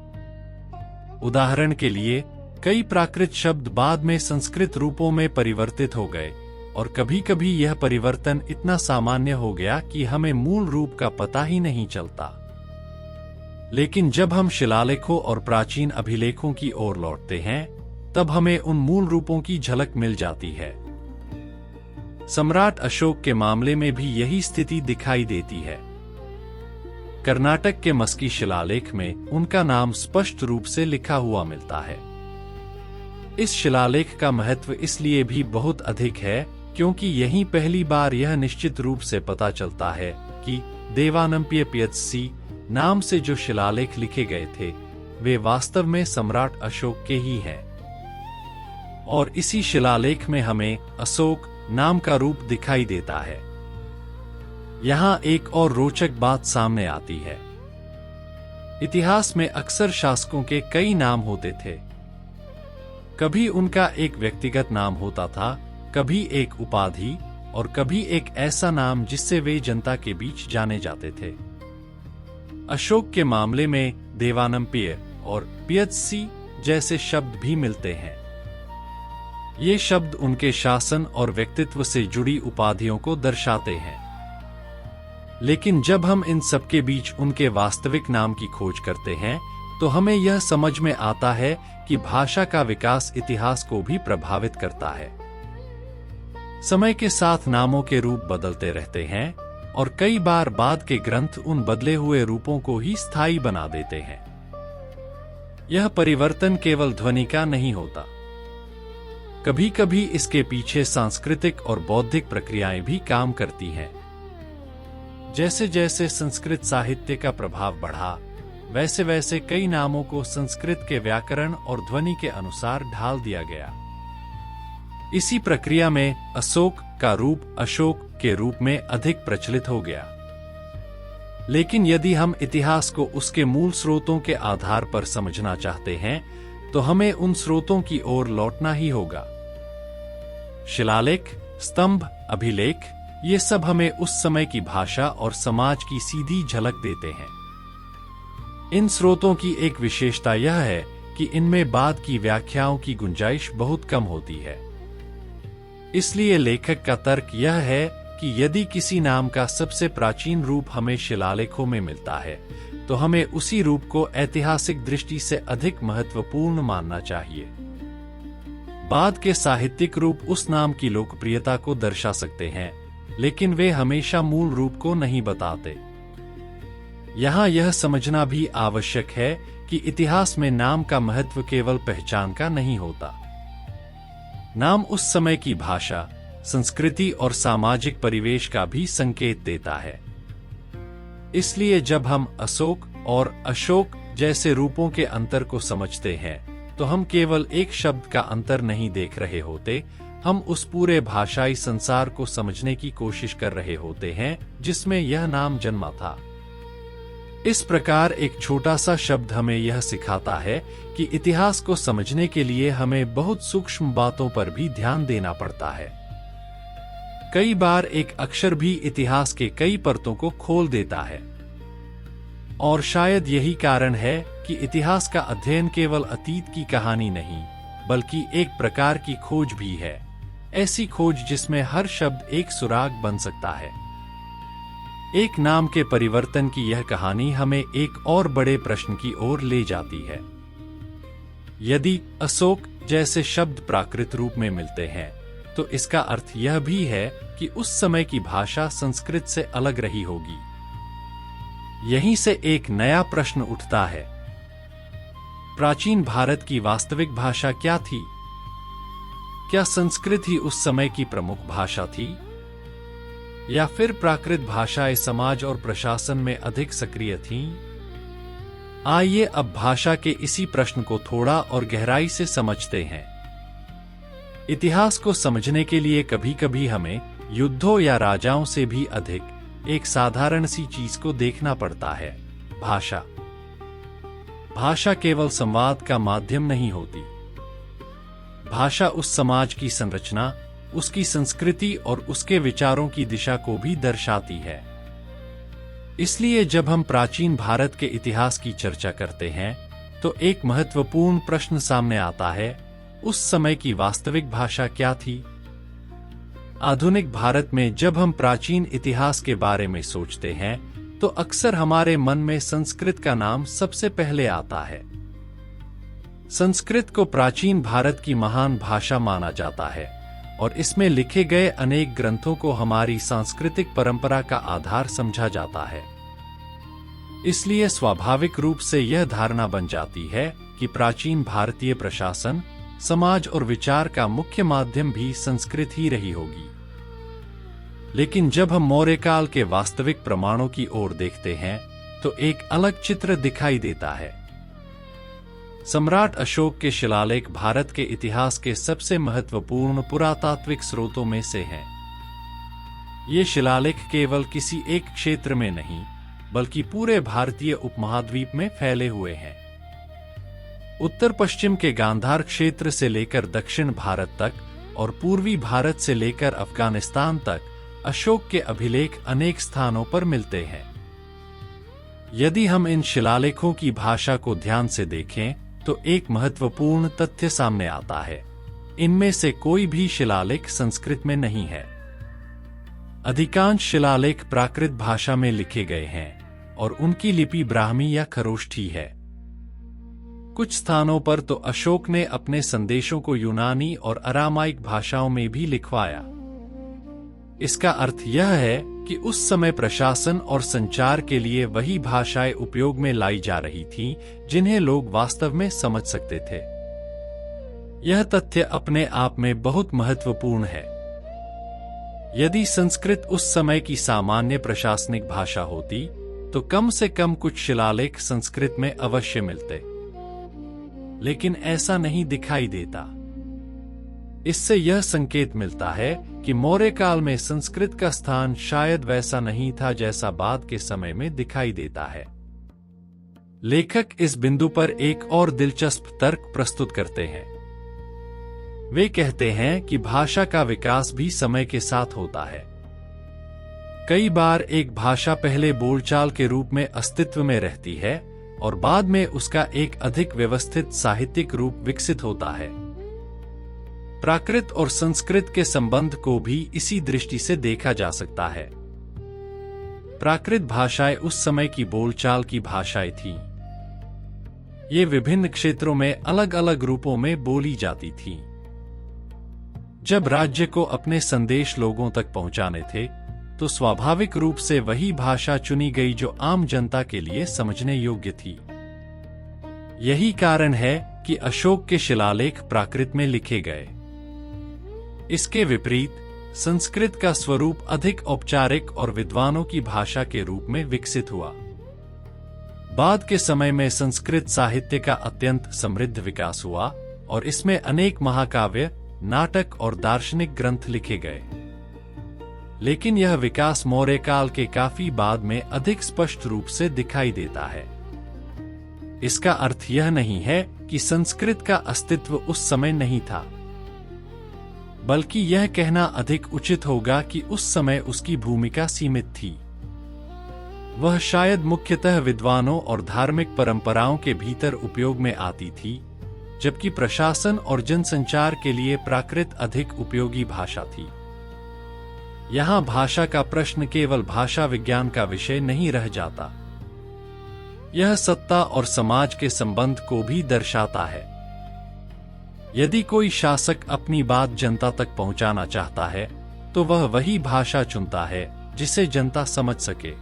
उदाहरण के लिए कई प्राकृत शब्द बाद में संस्कृत रूपों में परिवर्तित हो गए और कभी-कभी यह परिवर्तन इतना सामान्य हो गया कि हमें मूल रूप का पता ही नहीं चलता। लेकिन जब हम शिलालेखों और प्राचीन अभिलेखों की ओर लौटते हैं तब हमें उन मूल रूपों की झलक मिल जाती है। सम्राट अशोक के मामले में भी यही स्थिति दिखाई देती है। कर्नाटक के मस्की शिलालेख में उनका नाम स्पष्ट रूप से लिखा हुआ मिलता है। इस शिलालेख का महत्व इसलिए भी बहुत अधिक है क्योंकि यहीं पहली बार यह निश्चित रूप से पता चलता है कि देवानंपिय पियत्सी नाम से जो शिलालेख लिखे गए थे वे वास्तव में सम्राट अशोक के ही हैं। और इसी शिलालेख में हमें अशोक नाम का रूप दिखाई देता है। यहां एक और रोचक बात सामने आती है। इतिहास में अक्सर शासकों के कई नाम होते थे। कभी उनका एक व्यक्तिगत नाम होता था, कभी एक उपाधि और कभी एक ऐसा नाम जिससे वे जनता के बीच जाने जाते थे। अशोक के मामले में देवानंपिय और पियत्सी जैसे शब्द भी मिलते हैं। ये शब्द उनके शासन और व्यक्तित्व से जुड़ी उपाधियों को दर्शाते हैं। लेकिन जब हम इन सबके बीच उनके वास्तविक नाम की खोज करते हैं तो हमें यह समझ में आता है कि भाषा का विकास इतिहास को भी प्रभावित करता है। समय के साथ नामों के रूप बदलते रहते हैं और कई बार बाद के ग्रंथ उन बदले हुए रूपों को ही स्थायी बना देते हैं। यह परिवर्तन केवल ध्वनि का नहीं होता। कभी कभी इसके पीछे सांस्कृतिक और बौद्धिक प्रक्रियाएं भी काम करती हैं। जैसे जैसे संस्कृत साहित्य का प्रभाव बढ़ा वैसे वैसे कई नामों को संस्कृत के व्याकरण और ध्वनि के अनुसार ढाल दिया गया। इसी प्रक्रिया में अशोक का रूप अशोक के रूप में अधिक प्रचलित हो गया। लेकिन यदि हम इतिहास को उसके मूल स्रोतों के आधार पर समझना चाहते हैं तो हमें उन स्रोतों की ओर लौटना ही होगा। शिलालेख, स्तंभ, अभिलेख, ये सब हमें उस समय की भाषा और समाज की सीधी झलक देते हैं। इन स्रोतों की एक विशेषता यह है कि इनमें बाद की व्याख्याओं की गुंजाइश बहुत कम होती है। इसलिए लेखक का तर्क यह है कि यदि किसी नाम का सबसे प्राचीन रूप हमें शिलालेखों में मिलता है तो हमें उसी रूप को ऐतिहासिक दृष्टि से अधिक महत्वपूर्ण मानना चाहिए। बाद के साहित्यिक रूप उस नाम की लोकप्रियता को दर्शा सकते हैं लेकिन वे हमेशा मूल रूप को नहीं बताते। यहाँ यह समझना भी आवश्यक है कि इतिहास में नाम का महत्व केवल पहचान का नहीं होता। नाम उस समय की भाषा, संस्कृति और सामाजिक परिवेश का भी संकेत देता है। इसलिए जब हम अशोक और अशोक जैसे रूपों के अंतर को समझते हैं तो हम केवल एक शब्द का अंतर नहीं देख रहे होते, हम उस पूरे भाषाई संसार को समझने की कोशिश कर रहे होते हैं जिसमें यह नाम जन्मा था। इस प्रकार एक छोटा सा शब्द हमें यह सिखाता है कि इतिहास को समझने के लिए हमें बहुत सूक्ष्म बातों पर भी ध्यान देना पड़ता है। कई बार एक अक्षर भी इतिहास के कई परतों को खोल देता है। और शायद यही कारण है कि इतिहास का अध्ययन केवल अतीत की कहानी नहीं बल्कि एक प्रकार की खोज भी है, ऐसी खोज जिसमें हर शब्द एक सुराग बन सकता है। एक नाम के परिवर्तन की यह कहानी हमें एक और बड़े प्रश्न की ओर ले जाती है। यदि अशोक जैसे शब्द प्राकृत रूप में मिलते हैं तो इसका अर्थ यह भी है कि उस समय की भाषा संस्कृत से अलग रही होगी। यहीं से एक नया प्रश्न उठता है, प्राचीन भारत की वास्तविक भाषा क्या थी? क्या संस्कृत ही उस समय की प्रमुख भाषा थी, या फिर प्राकृत भाषाएं समाज और प्रशासन में अधिक सक्रिय थीं? आइए अब भाषा के इसी प्रश्न को थोड़ा और गहराई से समझते हैं। इतिहास को समझने के लिए कभी कभी हमें युद्धों या राजाओं से भी अधिक एक साधारण सी चीज को देखना पड़ता है, भाषा। भाषा केवल संवाद का माध्यम नहीं होती। भाषा उस समाज की संरचना, उसकी संस्कृति और उसके विचारों की दिशा को भी दर्शाती है। इसलिए जब हम प्राचीन भारत के इतिहास की चर्चा करते हैं तो एक महत्वपूर्ण प्रश्न सामने आता है, उस समय की वास्तविक भाषा क्या थी? आधुनिक भारत में जब हम प्राचीन इतिहास के बारे में सोचते हैं तो अक्सर हमारे मन में संस्कृत का नाम सबसे पहले आता है। संस्कृत को प्राचीन भारत की महान भाषा माना जाता है और इसमें लिखे गए अनेक ग्रंथों को हमारी सांस्कृतिक परंपरा का आधार समझा जाता है। इसलिए स्वाभाविक रूप से यह धारणा बन जाती है कि प्राचीन भारतीय प्रशासन, समाज और विचार का मुख्य माध्यम भी संस्कृत ही रही होगी। लेकिन जब हम मौर्य काल के वास्तविक प्रमाणों की ओर देखते हैं तो एक अलग चित्र दिखाई देता है। सम्राट अशोक के शिलालेख भारत के इतिहास के सबसे महत्वपूर्ण पुरातात्विक स्रोतों में से हैं। ये शिलालेख केवल किसी एक क्षेत्र में नहीं, बल्कि पूरे भारतीय उपमहाद्वीप में फैले हुए हैं। उत्तर पश्चिम के गांधार क्षेत्र से लेकर दक्षिण भारत तक और पूर्वी भारत से लेकर अफगानिस्तान तक अशोक के अभिलेख अनेक स्थानों पर मिलते हैं। यदि हम इन शिलालेखों की भाषा को ध्यान से देखें तो एक महत्वपूर्ण तथ्य सामने आता है, इनमें से कोई भी शिलालेख संस्कृत में नहीं है। अधिकांश शिलालेख प्राकृत भाषा में लिखे गए हैं और उनकी लिपि ब्राह्मी या खरोष्ठी है। कुछ स्थानों पर तो अशोक ने अपने संदेशों को यूनानी और अरामाइक भाषाओं में भी लिखवाया। इसका अर्थ यह है कि उस समय प्रशासन और संचार के लिए वही भाषाएं उपयोग में लाई जा रही थीं, जिन्हें लोग वास्तव में समझ सकते थे। यह तथ्य अपने आप में बहुत महत्वपूर्ण है। यदि संस्कृत उस समय की सामान्य प्रशासनिक भाषा होती तो कम से कम कुछ शिलालेख संस्कृत में अवश्य मिलते, लेकिन ऐसा नहीं दिखाई देता। इससे यह संकेत मिलता है कि मौर्य काल में संस्कृत का स्थान शायद वैसा नहीं था जैसा बाद के समय में दिखाई देता है। लेखक इस बिंदु पर एक और दिलचस्प तर्क प्रस्तुत करते हैं। वे कहते हैं कि भाषा का विकास भी समय के साथ होता है। कई बार एक भाषा पहले बोलचाल के रूप में अस्तित्व में रहती है और बाद में उसका एक अधिक व्यवस्थित साहित्यिक रूप विकसित होता है। प्राकृत और संस्कृत के संबंध को भी इसी दृष्टि से देखा जा सकता है। प्राकृत भाषाएं उस समय की बोलचाल की भाषाएं थीं। ये विभिन्न क्षेत्रों में अलग अलग रूपों में बोली जाती थीं। जब राज्य को अपने संदेश लोगों तक पहुंचाने थे तो स्वाभाविक रूप से वही भाषा चुनी गई जो आम जनता के लिए समझने योग्य थी। यही कारण है कि अशोक के शिलालेख प्राकृत में लिखे गए। इसके विपरीत संस्कृत का स्वरूप अधिक औपचारिक और विद्वानों की भाषा के रूप में विकसित हुआ। बाद के समय में संस्कृत साहित्य का अत्यंत समृद्ध विकास हुआ और इसमें अनेक महाकाव्य, नाटक और दार्शनिक ग्रंथ लिखे गए। लेकिन यह विकास मौर्य काल के काफी बाद में अधिक स्पष्ट रूप से दिखाई देता है। इसका अर्थ यह नहीं है कि संस्कृत का अस्तित्व उस समय नहीं था, बल्कि यह कहना अधिक उचित होगा कि उस समय उसकी भूमिका सीमित थी। वह शायद मुख्यतः विद्वानों और धार्मिक परंपराओं के भीतर उपयोग में आती थी, जबकि प्रशासन और जनसंचार के लिए प्राकृत अधिक उपयोगी भाषा थी। यहाँ भाषा का प्रश्न केवल भाषा विज्ञान का विषय नहीं रह जाता, यह सत्ता और समाज के संबंध को भी दर्शाता है। यदि कोई शासक अपनी बात जनता तक पहुंचाना चाहता है तो वह वही भाषा चुनता है जिसे जनता समझ सके।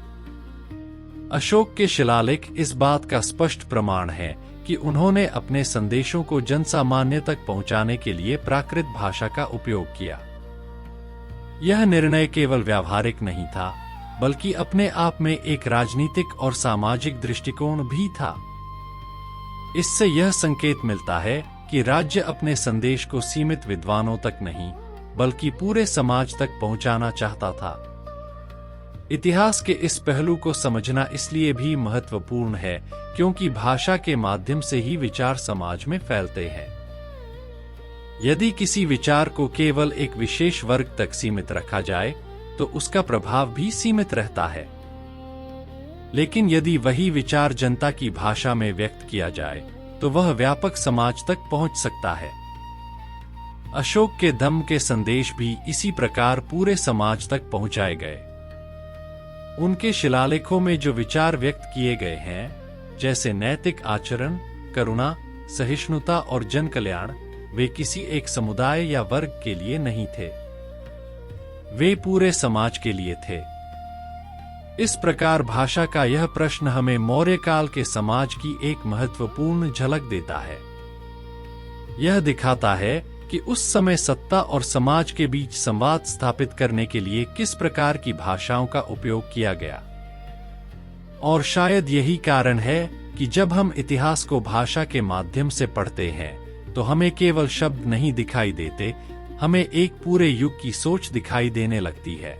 अशोक के शिलालेख इस बात का स्पष्ट प्रमाण है कि उन्होंने अपने संदेशों को जनसामान्य तक पहुंचाने के लिए प्राकृत भाषा का उपयोग किया। यह निर्णय केवल व्यावहारिक नहीं था, बल्कि अपने आप में एक राजनीतिक और सामाजिक दृष्टिकोण भी था। इससे यह संकेत मिलता है कि राज्य अपने संदेश को सीमित विद्वानों तक नहीं, बल्कि पूरे समाज तक पहुंचाना चाहता था। इतिहास के इस पहलू को समझना इसलिए भी महत्वपूर्ण है क्योंकि भाषा के माध्यम से ही विचार समाज में फैलते हैं। यदि किसी विचार को केवल एक विशेष वर्ग तक सीमित रखा जाए तो उसका प्रभाव भी सीमित रहता है। लेकिन यदि वही विचार जनता की भाषा में व्यक्त किया जाए तो वह व्यापक समाज तक पहुंच सकता है। अशोक के धम्म के संदेश भी इसी प्रकार पूरे समाज तक पहुंचाए गए। उनके शिलालेखों में जो विचार व्यक्त किए गए हैं, जैसे नैतिक आचरण, करुणा, सहिष्णुता और जन कल्याण, वे किसी एक समुदाय या वर्ग के लिए नहीं थे, वे पूरे समाज के लिए थे। इस प्रकार भाषा का यह प्रश्न हमें मौर्य काल के समाज की एक महत्वपूर्ण झलक देता है। यह दिखाता है कि उस समय सत्ता और समाज के बीच संवाद स्थापित करने के लिए किस प्रकार की भाषाओं का उपयोग किया गया। और शायद यही कारण है कि जब हम इतिहास को भाषा के माध्यम से पढ़ते हैं तो हमें केवल शब्द नहीं दिखाई देते, हमें एक पूरे युग की सोच दिखाई देने लगती है।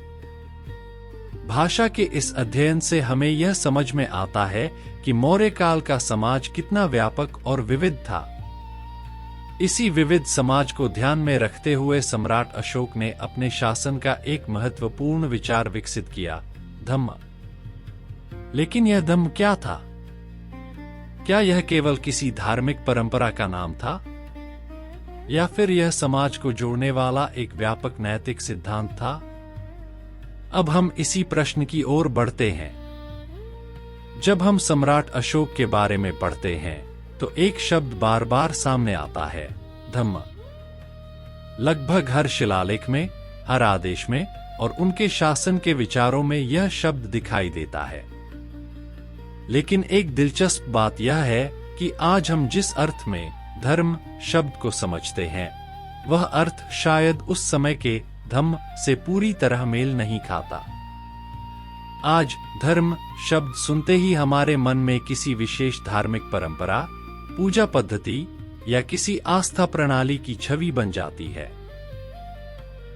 भाषा के इस अध्ययन से हमें यह समझ में आता है कि मौर्य काल का समाज कितना व्यापक और विविध था। इसी विविध समाज को ध्यान में रखते हुए सम्राट अशोक ने अपने शासन का एक महत्वपूर्ण विचार विकसित किया, धम्म। लेकिन यह धम्म क्या था? क्या यह केवल किसी धार्मिक परंपरा का नाम था, या फिर यह समाज को जोड़ने वाला एक व्यापक नैतिक सिद्धांत था? अब हम इसी प्रश्न की ओर बढ़ते हैं। जब हम सम्राट अशोक के बारे में पढ़ते हैं तो एक शब्द बार बार सामने आता है, धम्म। लगभग हर शिलालेख में, हर आदेश में और उनके शासन के विचारों में यह शब्द दिखाई देता है। लेकिन एक दिलचस्प बात यह है कि आज हम जिस अर्थ में धर्म शब्द को समझते हैं, वह अर्थ शायद उस समय के धम्म से पूरी तरह मेल नहीं खाता। आज धर्म शब्द सुनते ही हमारे मन में किसी विशेष धार्मिक परंपरा, पूजा पद्धति या किसी आस्था प्रणाली की छवि बन जाती है।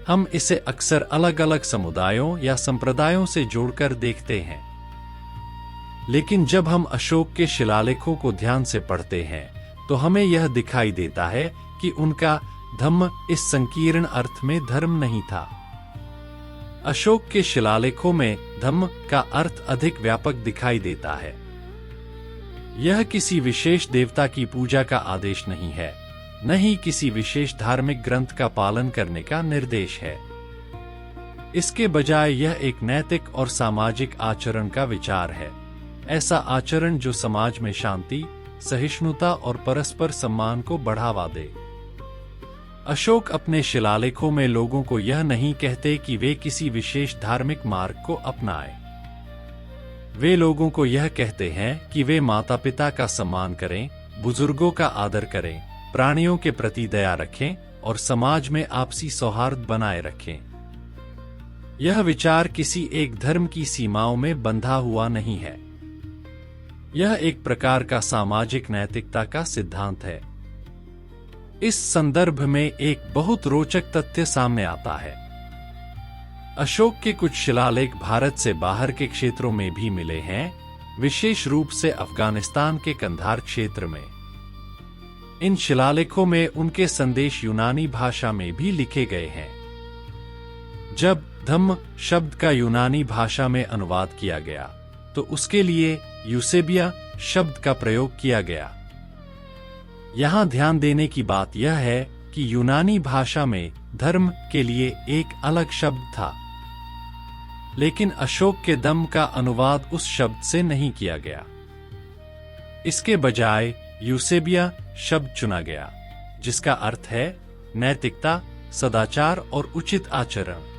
हम इसे अक्सर अलग अलग समुदायों या संप्रदायों से जोड़कर देखते हैं। लेकिन जब हम अशोक के शिलालेखों को ध्यान से पढ़ते हैं तो हमें यह दिखाई देता है कि उनका धम्म इस संकीर्ण अर्थ में धर्म नहीं था। अशोक के शिलालेखों में धम्म का अर्थ अधिक व्यापक दिखाई देता है। यह किसी विशेष देवता की पूजा का आदेश नहीं है, न ही किसी विशेष धार्मिक ग्रंथ का पालन करने का निर्देश है। इसके बजाय यह एक नैतिक और सामाजिक आचरण का विचार है, ऐसा आचरण जो समाज में शांति, सहिष्णुता और परस्पर सम्मान को बढ़ावा दे। अशोक अपने शिलालेखों में लोगों को यह नहीं कहते कि वे किसी विशेष धार्मिक मार्ग को अपनाएं। वे लोगों को यह कहते हैं कि वे माता पिता का सम्मान करें, बुजुर्गों का आदर करें, प्राणियों के प्रति दया रखें और समाज में आपसी सौहार्द बनाए रखें। यह विचार किसी एक धर्म की सीमाओं में बंधा हुआ नहीं है। यह एक प्रकार का सामाजिक नैतिकता का सिद्धांत है। इस संदर्भ में एक बहुत रोचक तथ्य सामने आता है। अशोक के कुछ शिलालेख भारत से बाहर के क्षेत्रों में भी मिले हैं, विशेष रूप से अफगानिस्तान के कंधार क्षेत्र में। इन शिलालेखों में उनके संदेश यूनानी भाषा में भी लिखे गए हैं। जब धम्म शब्द का यूनानी भाषा में अनुवाद किया गया तो उसके लिए यूसेबिया शब्द का प्रयोग किया गया। यहां ध्यान देने की बात यह है कि यूनानी भाषा में धर्म के लिए एक अलग शब्द था, लेकिन अशोक के धम्म का अनुवाद उस शब्द से नहीं किया गया। इसके बजाय यूसेबिया शब्द चुना गया, जिसका अर्थ है नैतिकता, सदाचार और उचित आचरण।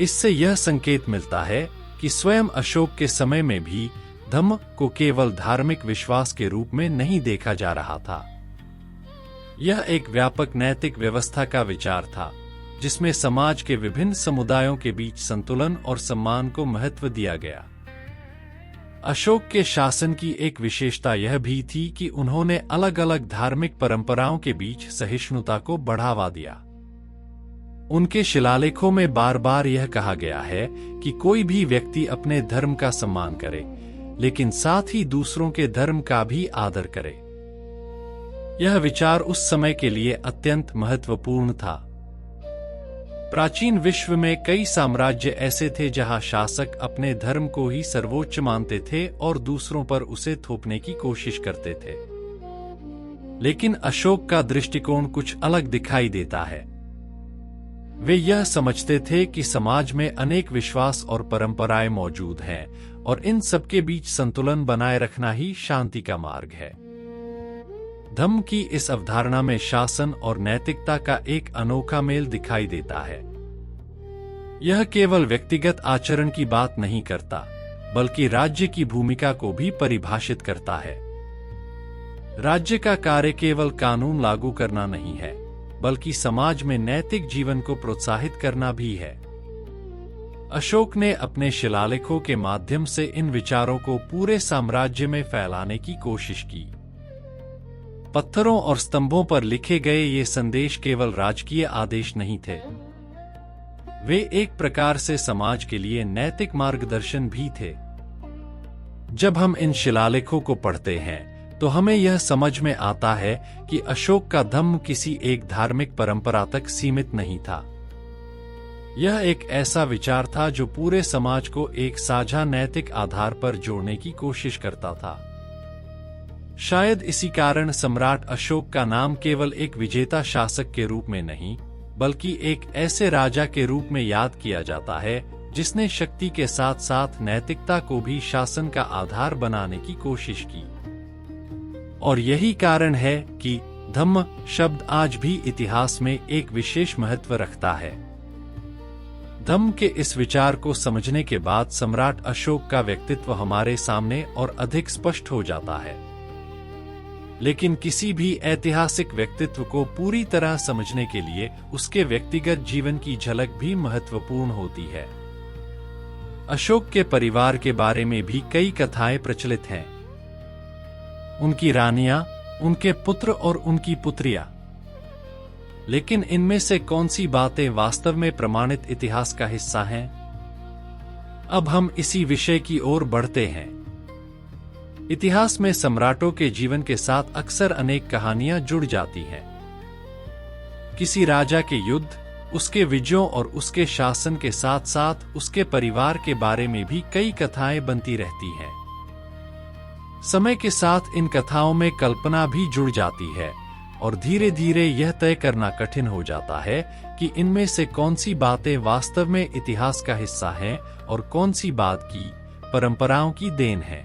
इससे यह संकेत मिलता है कि स्वयं अशोक के समय में भी धम्म को केवल धार्मिक विश्वास के रूप में नहीं देखा जा रहा था। यह एक व्यापक नैतिक व्यवस्था का विचार था, जिसमें समाज के विभिन्न समुदायों के बीच संतुलन और सम्मान को महत्व दिया गया। अशोक के शासन की एक विशेषता यह भी थी कि उन्होंने अलग अलग धार्मिक परंपराओं के बीच सहिष्णुता को बढ़ावा दिया। उनके शिलालेखों में बार बार यह कहा गया है कि कोई भी व्यक्ति अपने धर्म का सम्मान करे, लेकिन साथ ही दूसरों के धर्म का भी आदर करे। यह विचार उस समय के लिए अत्यंत महत्वपूर्ण था। प्राचीन विश्व में कई साम्राज्य ऐसे थे जहां शासक अपने धर्म को ही सर्वोच्च मानते थे और दूसरों पर उसे थोपने की कोशिश करते थे। लेकिन अशोक का दृष्टिकोण कुछ अलग दिखाई देता है। वे यह समझते थे कि समाज में अनेक विश्वास और परंपराएं मौजूद हैं और इन सबके बीच संतुलन बनाए रखना ही शांति का मार्ग है। धम्म की इस अवधारणा में शासन और नैतिकता का एक अनोखा मेल दिखाई देता है। यह केवल व्यक्तिगत आचरण की बात नहीं करता, बल्कि राज्य की भूमिका को भी परिभाषित करता है। राज्य का कार्य केवल कानून लागू करना नहीं है, बल्कि समाज में नैतिक जीवन को प्रोत्साहित करना भी है। अशोक ने अपने शिलालेखों के माध्यम से इन विचारों को पूरे साम्राज्य में फैलाने की कोशिश की। पत्थरों और स्तंभों पर लिखे गए ये संदेश केवल राजकीय आदेश नहीं थे, वे एक प्रकार से समाज के लिए नैतिक मार्गदर्शन भी थे। जब हम इन शिलालेखों को पढ़ते हैं तो हमें यह समझ में आता है कि अशोक का धम्म किसी एक धार्मिक परंपरा तक सीमित नहीं था। यह एक ऐसा विचार था जो पूरे समाज को एक साझा नैतिक आधार पर जोड़ने की कोशिश करता था। शायद इसी कारण सम्राट अशोक का नाम केवल एक विजेता शासक के रूप में नहीं, बल्कि एक ऐसे राजा के रूप में याद किया जाता है जिसने शक्ति के साथ साथ नैतिकता को भी शासन का आधार बनाने की कोशिश की। और यही कारण है कि धम्म शब्द आज भी इतिहास में एक विशेष महत्व रखता है। धम्म के इस विचार को समझने के बाद सम्राट अशोक का व्यक्तित्व हमारे सामने और अधिक स्पष्ट हो जाता है। लेकिन किसी भी ऐतिहासिक व्यक्तित्व को पूरी तरह समझने के लिए उसके व्यक्तिगत जीवन की झलक भी महत्वपूर्ण होती है। अशोक के परिवार के बारे में भी कई कथाएं प्रचलित हैं। उनकी रानियां, उनके पुत्र और उनकी पुत्रियां। लेकिन इनमें से कौन सी बातें वास्तव में प्रमाणित इतिहास का हिस्सा हैं? अब हम इसी विषय की ओर बढ़ते हैं। इतिहास में सम्राटों के जीवन के साथ अक्सर अनेक कहानियां जुड़ जाती हैं। किसी राजा के युद्ध, उसके विजयों और उसके शासन के साथ साथ उसके परिवार के बारे में भी कई कथाएं बनती रहती हैं। समय के साथ इन कथाओं में कल्पना भी जुड़ जाती है और धीरे धीरे यह तय करना कठिन हो जाता है कि इनमें से कौन सी बातें वास्तव में इतिहास का हिस्सा हैं और कौन सी बात की परंपराओं की देन है।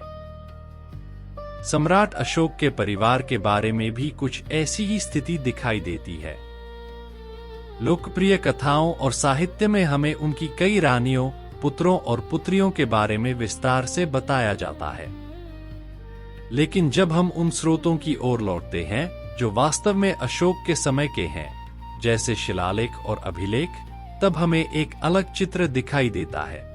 सम्राट अशोक के परिवार के बारे में भी कुछ ऐसी ही स्थिति दिखाई देती है। लोकप्रिय कथाओं और साहित्य में हमें उनकी कई रानियों, पुत्रों और पुत्रियों के बारे में विस्तार से बताया जाता है। लेकिन जब हम उन स्रोतों की ओर लौटते हैं जो वास्तव में अशोक के समय के हैं, जैसे शिलालेख और अभिलेख, तब हमें एक अलग चित्र दिखाई देता है।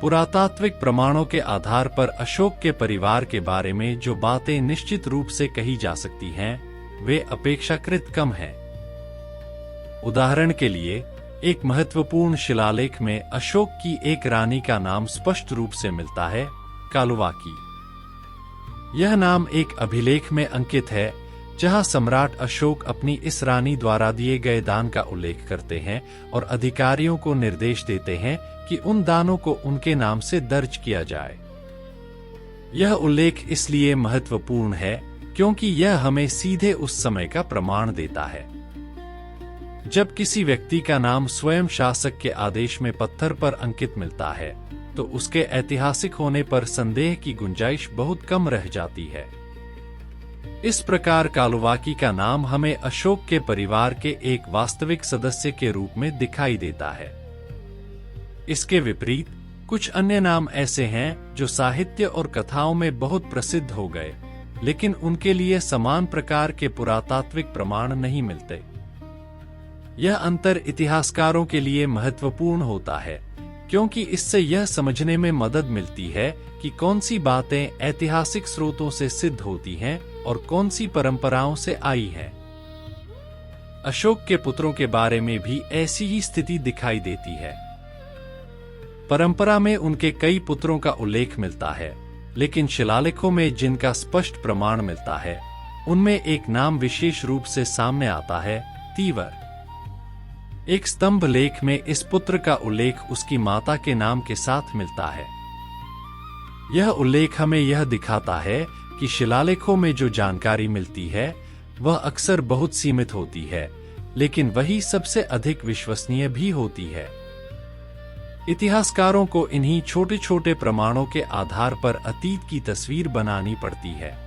पुरातात्विक प्रमाणों के आधार पर अशोक के परिवार के बारे में जो बातें निश्चित रूप से कही जा सकती हैं, वे अपेक्षाकृत कम हैं। उदाहरण के लिए, एक महत्वपूर्ण शिलालेख में अशोक की एक रानी का नाम स्पष्ट रूप से मिलता है, कालुवाकी। यह नाम एक अभिलेख में अंकित है, जहां सम्राट अशोक अपनी इस रानी द्वारा दिए गए दान का उल्लेख करते हैं और अधिकारियों को निर्देश देते हैं कि उन दानों को उनके नाम से दर्ज किया जाए। यह उल्लेख इसलिए महत्वपूर्ण है क्योंकि यह हमें सीधे उस समय का प्रमाण देता है जब किसी व्यक्ति का नाम स्वयं शासक के आदेश में पत्थर पर अंकित मिलता है, तो उसके ऐतिहासिक होने पर संदेह की गुंजाइश बहुत कम रह जाती है। इस प्रकार कालुवाकी का नाम हमें अशोक के परिवार के एक वास्तविक सदस्य के रूप में दिखाई देता है। इसके विपरीत, कुछ अन्य नाम ऐसे हैं जो साहित्य और कथाओं में बहुत प्रसिद्ध हो गए, लेकिन उनके लिए समान प्रकार के पुरातात्विक प्रमाण नहीं मिलते। यह अंतर इतिहासकारों के लिए महत्वपूर्ण होता है, क्योंकि इससे यह समझने में मदद मिलती है कि कौन सी बातें ऐतिहासिक स्रोतों से सिद्ध होती हैं और कौन सी परंपराओं से आई हैं। अशोक के पुत्रों के बारे में भी ऐसी ही स्थिति दिखाई देती है। परंपरा में उनके कई पुत्रों का उल्लेख मिलता है, लेकिन शिलालेखों में जिनका स्पष्ट प्रमाण मिलता है, उनमें एक नाम विशेष रूप से सामने आता है, तीवर। एक स्तंभ लेख में इस पुत्र का उल्लेख उसकी माता के नाम के साथ मिलता है। यह उल्लेख हमें यह दिखाता है कि शिलालेखों में जो जानकारी मिलती है वह अक्सर बहुत सीमित होती है, लेकिन वही सबसे अधिक विश्वसनीय भी होती है। इतिहासकारों को इन्हीं छोटे छोटे प्रमाणों के आधार पर अतीत की तस्वीर बनानी पड़ती है।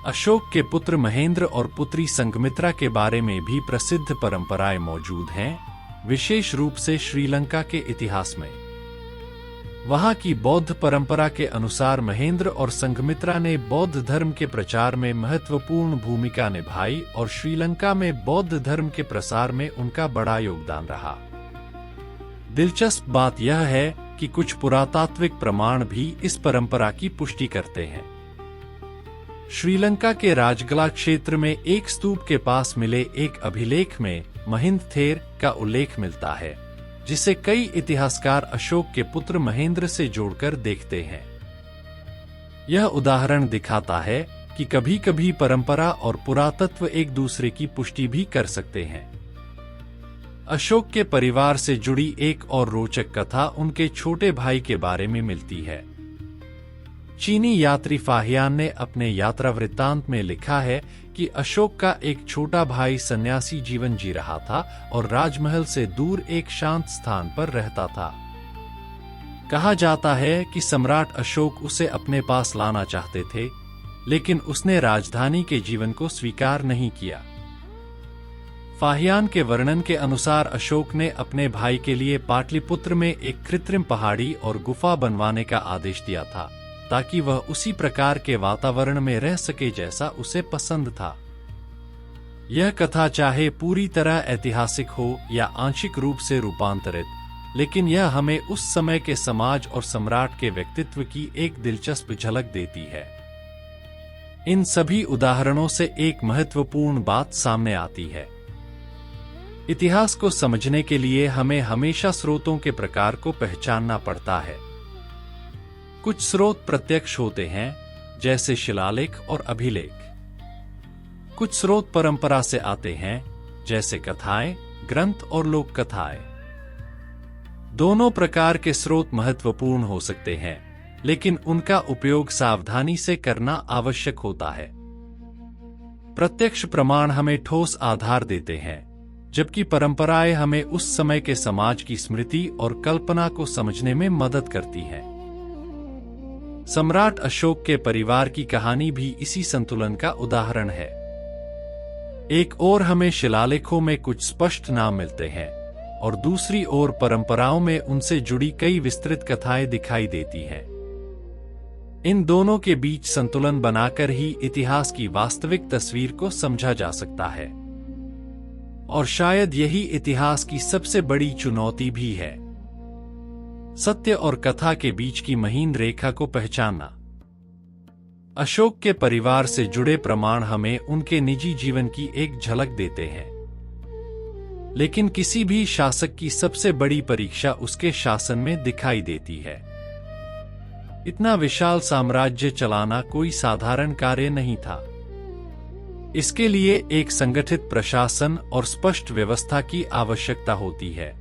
अशोक के पुत्र महेंद्र और पुत्री संघमित्रा के बारे में भी प्रसिद्ध परंपराएं मौजूद हैं, विशेष रूप से श्रीलंका के इतिहास में। वहां की बौद्ध परंपरा के अनुसार महेंद्र और संघमित्रा ने बौद्ध धर्म के प्रचार में महत्वपूर्ण भूमिका निभाई और श्रीलंका में बौद्ध धर्म के प्रसार में उनका बड़ा योगदान रहा। दिलचस्प बात यह है कि कुछ पुरातात्विक प्रमाण भी इस परंपरा की पुष्टि करते हैं। श्रीलंका के राजगला क्षेत्र में एक स्तूप के पास मिले एक अभिलेख में महिंद थेर का उल्लेख मिलता है, जिसे कई इतिहासकार अशोक के पुत्र महेंद्र से जोड़कर देखते हैं। यह उदाहरण दिखाता है कि कभी-कभी परंपरा और पुरातत्व एक दूसरे की पुष्टि भी कर सकते हैं। अशोक के परिवार से जुड़ी एक और रोचक कथा उनके छोटे भाई के बारे में मिलती है। चीनी यात्री फाहियान ने अपने यात्रा वृत्तांत में लिखा है कि अशोक का एक छोटा भाई सन्यासी जीवन जी रहा था और राजमहल से दूर एक शांत स्थान पर रहता था। कहा जाता है कि सम्राट अशोक उसे अपने पास लाना चाहते थे, लेकिन उसने राजधानी के जीवन को स्वीकार नहीं किया। फाहियान के वर्णन के अनुसार अशोक ने अपने भाई के लिए पाटलिपुत्र में एक कृत्रिम पहाड़ी और गुफा बनवाने का आदेश दिया था, ताकि वह उसी प्रकार के वातावरण में रह सके जैसा उसे पसंद था। यह कथा चाहे पूरी तरह ऐतिहासिक हो या आंशिक रूप से रूपांतरित, लेकिन यह हमें उस समय के समाज और सम्राट के व्यक्तित्व की एक दिलचस्प झलक देती है। इन सभी उदाहरणों से एक महत्वपूर्ण बात सामने आती है। इतिहास को समझने के लिए हमें हमेशा स्रोतों के प्रकार को पहचानना पड़ता है। कुछ स्रोत प्रत्यक्ष होते हैं, जैसे शिलालेख और अभिलेख। कुछ स्रोत परंपरा से आते हैं, जैसे कथाएं, ग्रंथ और लोक कथाएं। दोनों प्रकार के स्रोत महत्वपूर्ण हो सकते हैं, लेकिन उनका उपयोग सावधानी से करना आवश्यक होता है। प्रत्यक्ष प्रमाण हमें ठोस आधार देते हैं, जबकि परंपराएं हमें उस समय के समाज की स्मृति और कल्पना को समझने में मदद करती हैं। सम्राट अशोक के परिवार की कहानी भी इसी संतुलन का उदाहरण है। एक ओर हमें शिलालेखों में कुछ स्पष्ट नाम मिलते हैं और दूसरी ओर परंपराओं में उनसे जुड़ी कई विस्तृत कथाएं दिखाई देती हैं। इन दोनों के बीच संतुलन बनाकर ही इतिहास की वास्तविक तस्वीर को समझा जा सकता है। और शायद यही इतिहास की सबसे बड़ी चुनौती भी है, सत्य और कथा के बीच की महीन रेखा को पहचानना। अशोक के परिवार से जुड़े प्रमाण हमें उनके निजी जीवन की एक झलक देते हैं, लेकिन किसी भी शासक की सबसे बड़ी परीक्षा उसके शासन में दिखाई देती है। इतना विशाल साम्राज्य चलाना कोई साधारण कार्य नहीं था। इसके लिए एक संगठित प्रशासन और स्पष्ट व्यवस्था की आवश्यकता होती है।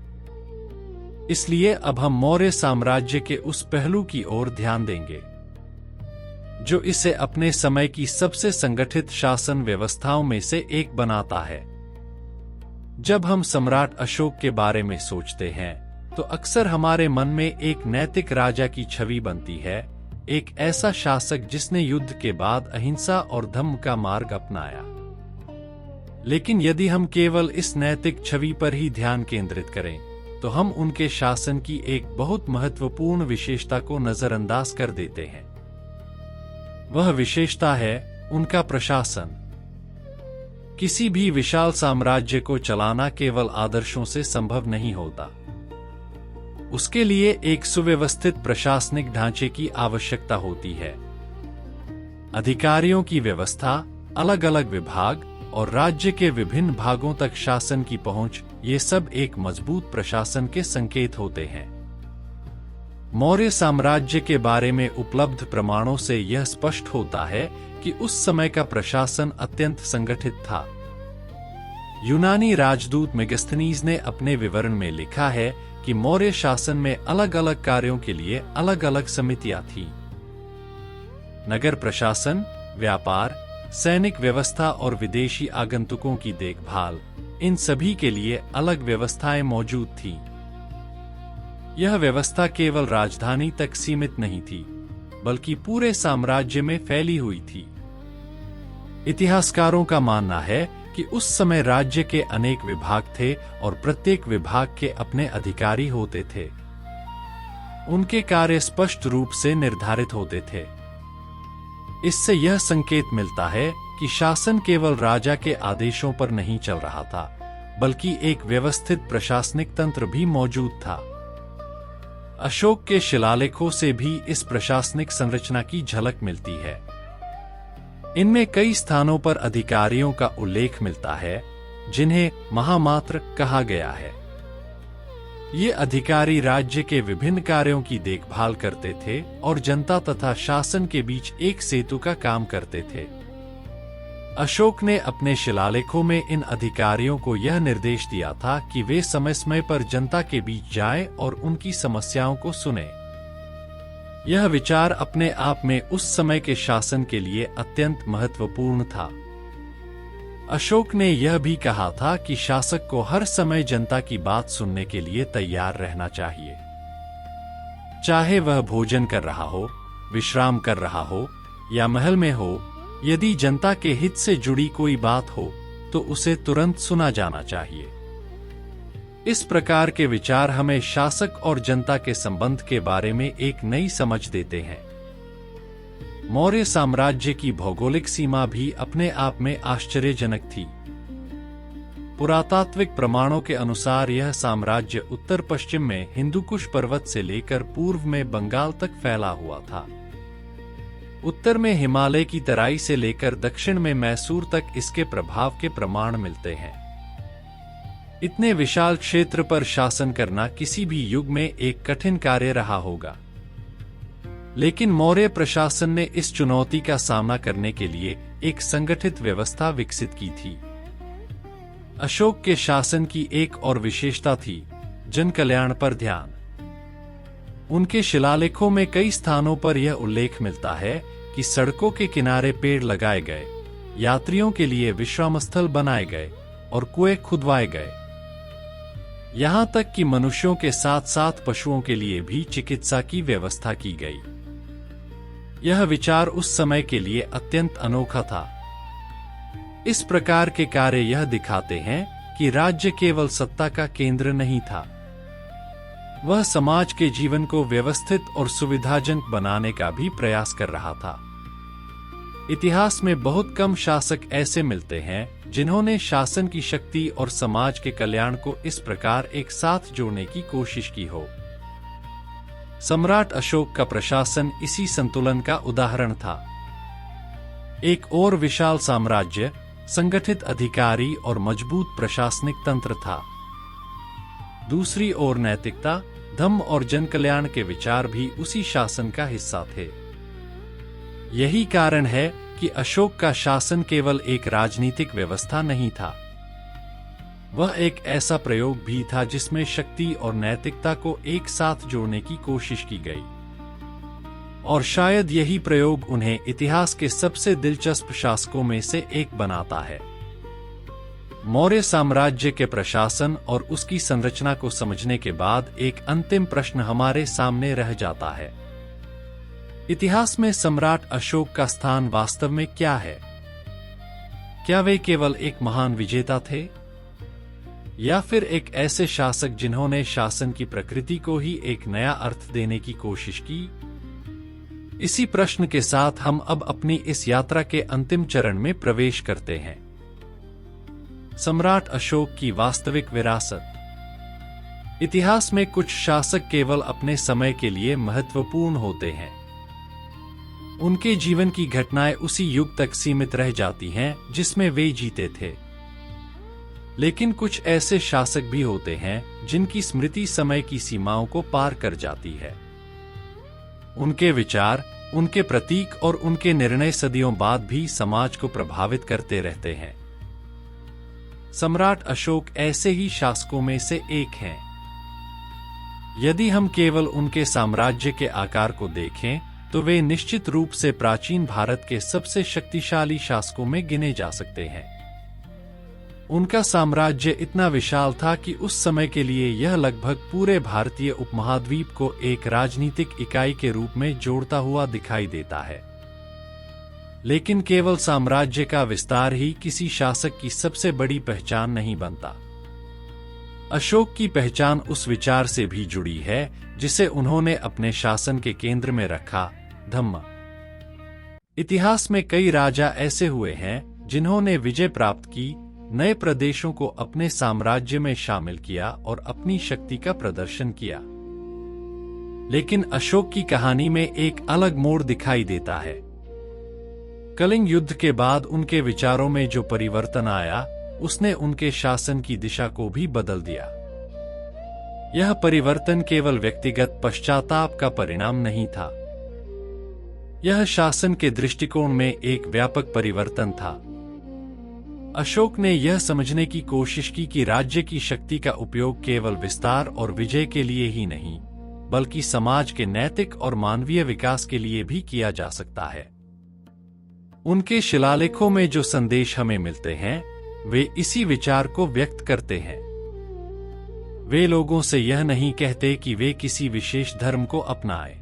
इसलिए अब हम मौर्य साम्राज्य के उस पहलू की ओर ध्यान देंगे जो इसे अपने समय की सबसे संगठित शासन व्यवस्थाओं में से एक बनाता है। जब हम सम्राट अशोक के बारे में सोचते हैं तो अक्सर हमारे मन में एक नैतिक राजा की छवि बनती है, एक ऐसा शासक जिसने युद्ध के बाद अहिंसा और धम्म का मार्ग अपनाया। लेकिन यदि हम केवल इस नैतिक छवि पर ही ध्यान केंद्रित करें तो तो हम उनके शासन की एक बहुत महत्वपूर्ण विशेषता को नजरअंदाज कर देते हैं। वह विशेषता है उनका प्रशासन। किसी भी विशाल साम्राज्य को चलाना केवल आदर्शों से संभव नहीं होता। उसके लिए एक सुव्यवस्थित प्रशासनिक ढांचे की आवश्यकता होती है। अधिकारियों की व्यवस्था, अलग अलग विभाग और राज्य के विभिन्न भागों तक शासन की पहुंच, ये सब एक मजबूत प्रशासन के संकेत होते हैं। मौर्य साम्राज्य के बारे में उपलब्ध प्रमाणों से यह स्पष्ट होता है कि उस समय का प्रशासन अत्यंत संगठित था। यूनानी राजदूत मेगास्थनीज ने अपने विवरण में लिखा है कि मौर्य शासन में अलग अलग कार्यों के लिए अलग अलग समितियां थीं। नगर प्रशासन, व्यापार, सैनिक व्यवस्था और विदेशी आगंतुकों की देखभाल, इन सभी के लिए अलग व्यवस्थाएं मौजूद थीं। यह व्यवस्था केवल राजधानी तक सीमित नहीं थी, बल्कि पूरे साम्राज्य में फैली हुई थी। इतिहासकारों का मानना है कि उस समय राज्य के अनेक विभाग थे और प्रत्येक विभाग के अपने अधिकारी होते थे। उनके कार्य स्पष्ट रूप से निर्धारित होते थे। इससे यह संकेत मिलता है कि शासन केवल राजा के आदेशों पर नहीं चल रहा था, बल्कि एक व्यवस्थित प्रशासनिक तंत्र भी मौजूद था। अशोक के शिलालेखों से भी इस प्रशासनिक संरचना की झलक मिलती है। इनमें कई स्थानों पर अधिकारियों का उल्लेख मिलता है, जिन्हें महामात्र कहा गया है। ये अधिकारी राज्य के विभिन्न कार्यों की देखभाल करते थे और जनता तथा शासन के बीच एक सेतु का काम करते थे। अशोक ने अपने शिलालेखों में इन अधिकारियों को यह निर्देश दिया था कि वे समय समय पर जनता के बीच जाएं और उनकी समस्याओं को सुनें। यह विचार अपने आप में उस समय के शासन के लिए अत्यंत महत्वपूर्ण था। अशोक ने यह भी कहा था कि शासक को हर समय जनता की बात सुनने के लिए तैयार रहना चाहिए। चाहे वह भोजन कर रहा हो, विश्राम कर रहा हो या महल में हो, यदि जनता के हित से जुड़ी कोई बात हो तो उसे तुरंत सुना जाना चाहिए। इस प्रकार के विचार हमें शासक और जनता के संबंध के बारे में एक नई समझ देते हैं। मौर्य साम्राज्य की भौगोलिक सीमा भी अपने आप में आश्चर्यजनक थी। पुरातात्विक प्रमाणों के अनुसार यह साम्राज्य उत्तर पश्चिम में हिंदुकुश पर्वत से लेकर पूर्व में बंगाल तक फैला हुआ था। उत्तर में हिमालय की तराई से लेकर दक्षिण में मैसूर तक इसके प्रभाव के प्रमाण मिलते हैं। इतने विशाल क्षेत्र पर शासन करना किसी भी युग में एक कठिन कार्य रहा होगा, लेकिन मौर्य प्रशासन ने इस चुनौती का सामना करने के लिए एक संगठित व्यवस्था विकसित की थी। अशोक के शासन की एक और विशेषता थी जन कल्याण पर ध्यान। उनके शिलालेखों में कई स्थानों पर यह उल्लेख मिलता है कि सड़कों के किनारे पेड़ लगाए गए, यात्रियों के लिए विश्राम स्थल बनाए गए और कुएं खुदवाए गए। यहां तक कि मनुष्यों के साथ साथ पशुओं के लिए भी चिकित्सा की व्यवस्था की गई। यह विचार उस समय के लिए अत्यंत अनोखा था। इस प्रकार के कार्य यह दिखाते हैं कि राज्य केवल सत्ता का केंद्र नहीं था, वह समाज के जीवन को व्यवस्थित और सुविधाजनक बनाने का भी प्रयास कर रहा था। इतिहास में बहुत कम शासक ऐसे मिलते हैं जिन्होंने शासन की शक्ति और समाज के कल्याण को इस प्रकार एक साथ जोड़ने की कोशिश की हो। सम्राट अशोक का प्रशासन इसी संतुलन का उदाहरण था। एक और विशाल साम्राज्य, संगठित अधिकारी और मजबूत प्रशासनिक तंत्र था। दूसरी ओर नैतिकता, धर्म और जन कल्याण के विचार भी उसी शासन का हिस्सा थे। यही कारण है कि अशोक का शासन केवल एक राजनीतिक व्यवस्था नहीं था, वह एक ऐसा प्रयोग भी था जिसमें शक्ति और नैतिकता को एक साथ जोड़ने की कोशिश की गई। और शायद यही प्रयोग उन्हें इतिहास के सबसे दिलचस्प शासकों में से एक बनाता है। मौर्य साम्राज्य के प्रशासन और उसकी संरचना को समझने के बाद एक अंतिम प्रश्न हमारे सामने रह जाता है। इतिहास में सम्राट अशोक का स्थान वास्तव में क्या है? क्या वे केवल एक महान विजेता थे, या फिर एक ऐसे शासक जिन्होंने शासन की प्रकृति को ही एक नया अर्थ देने की कोशिश की? इसी प्रश्न के साथ हम अब अपनी इस यात्रा के अंतिम चरण में प्रवेश करते हैं। सम्राट अशोक की वास्तविक विरासत। इतिहास में कुछ शासक केवल अपने समय के लिए महत्वपूर्ण होते हैं। उनके जीवन की घटनाएं उसी युग तक सीमित रह जाती हैं जिसमें वे जीते थे। लेकिन कुछ ऐसे शासक भी होते हैं जिनकी स्मृति समय की सीमाओं को पार कर जाती है। उनके विचार, उनके प्रतीक और उनके निर्णय सदियों बाद भी समाज को प्रभावित करते रहते हैं। सम्राट अशोक ऐसे ही शासकों में से एक हैं। यदि हम केवल उनके साम्राज्य के आकार को देखें तो वे निश्चित रूप से प्राचीन भारत के सबसे शक्तिशाली शासकों में गिने जा सकते हैं। उनका साम्राज्य इतना विशाल था कि उस समय के लिए यह लगभग पूरे भारतीय उपमहाद्वीप को एक राजनीतिक इकाई के रूप में जोड़ता हुआ दिखाई देता है। लेकिन केवल साम्राज्य का विस्तार ही किसी शासक की सबसे बड़ी पहचान नहीं बनता। अशोक की पहचान उस विचार से भी जुड़ी है जिसे उन्होंने अपने शासन के केंद्र में रखा, धम्म। इतिहास में कई राजा ऐसे हुए हैं जिन्होंने विजय प्राप्त की, नए प्रदेशों को अपने साम्राज्य में शामिल किया और अपनी शक्ति का प्रदर्शन किया। लेकिन अशोक की कहानी में एक अलग मोड़ दिखाई देता है। कलिंग युद्ध के बाद उनके विचारों में जो परिवर्तन आया, उसने उनके शासन की दिशा को भी बदल दिया। यह परिवर्तन केवल व्यक्तिगत पश्चाताप का परिणाम नहीं था। यह शासन के दृष्टिकोण में एक व्यापक परिवर्तन था। अशोक ने यह समझने की कोशिश की कि राज्य की शक्ति का उपयोग केवल विस्तार और विजय के लिए ही नहीं, बल्कि समाज के नैतिक और मानवीय विकास के लिए भी किया जा सकता है। उनके शिलालेखों में जो संदेश हमें मिलते हैं, वे इसी विचार को व्यक्त करते हैं। वे लोगों से यह नहीं कहते कि वे किसी विशेष धर्म को अपनाएं।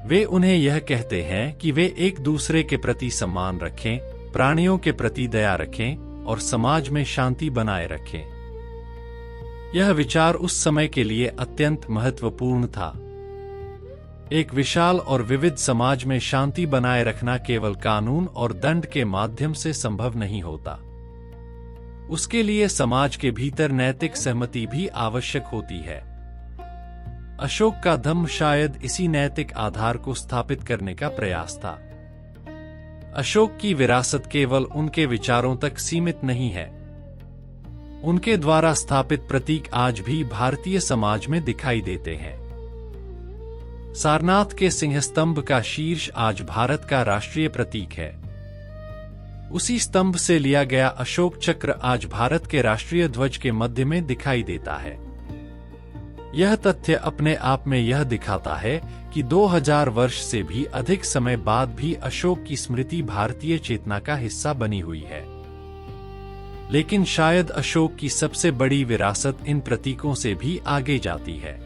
वे उन्हें यह कहते हैं कि वे एक दूसरे के प्रति सम्मान रखें, प्राणियों के प्रति दया रखें और समाज में शांति बनाए रखें। यह विचार उस समय के लिए अत्यंत महत्वपूर्ण था। एक विशाल और विविध समाज में शांति बनाए रखना केवल कानून और दंड के माध्यम से संभव नहीं होता। उसके लिए समाज के भीतर नैतिक सहमति भी आवश्यक होती है। अशोक का धम्म शायद इसी नैतिक आधार को स्थापित करने का प्रयास था। अशोक की विरासत केवल उनके विचारों तक सीमित नहीं है। उनके द्वारा स्थापित प्रतीक आज भी भारतीय समाज में दिखाई देते हैं। सारनाथ के सिंहस्तंभ का शीर्ष आज भारत का राष्ट्रीय प्रतीक है। उसी स्तंभ से लिया गया अशोक चक्र आज भारत के राष्ट्रीय ध्वज के मध्य में दिखाई देता है। यह तथ्य अपने आप में यह दिखाता है कि 2000 वर्ष से भी अधिक समय बाद भी अशोक की स्मृति भारतीय चेतना का हिस्सा बनी हुई है। लेकिन शायद अशोक की सबसे बड़ी विरासत इन प्रतीकों से भी आगे जाती है।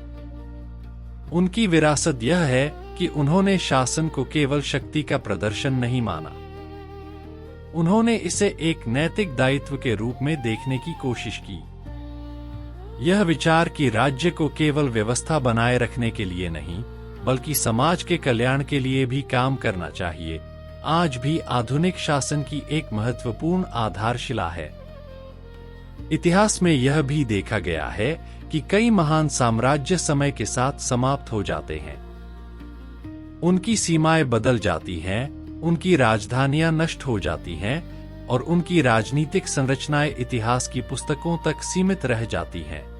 उनकी विरासत यह है कि उन्होंने शासन को केवल शक्ति का प्रदर्शन नहीं माना। उन्होंने इसे एक नैतिक दायित्व के रूप में देखने की कोशिश की। यह विचार कि राज्य को केवल व्यवस्था बनाए रखने के लिए नहीं, बल्कि समाज के कल्याण के लिए भी काम करना चाहिए, आज भी आधुनिक शासन की एक महत्वपूर्ण आधारशिला है। इतिहास में यह भी देखा गया है कि कई महान साम्राज्य समय के साथ समाप्त हो जाते हैं। उनकी सीमाएं बदल जाती हैं, उनकी राजधानियां नष्ट हो जाती हैं और उनकी राजनीतिक संरचनाएं इतिहास की पुस्तकों तक सीमित रह जाती हैं।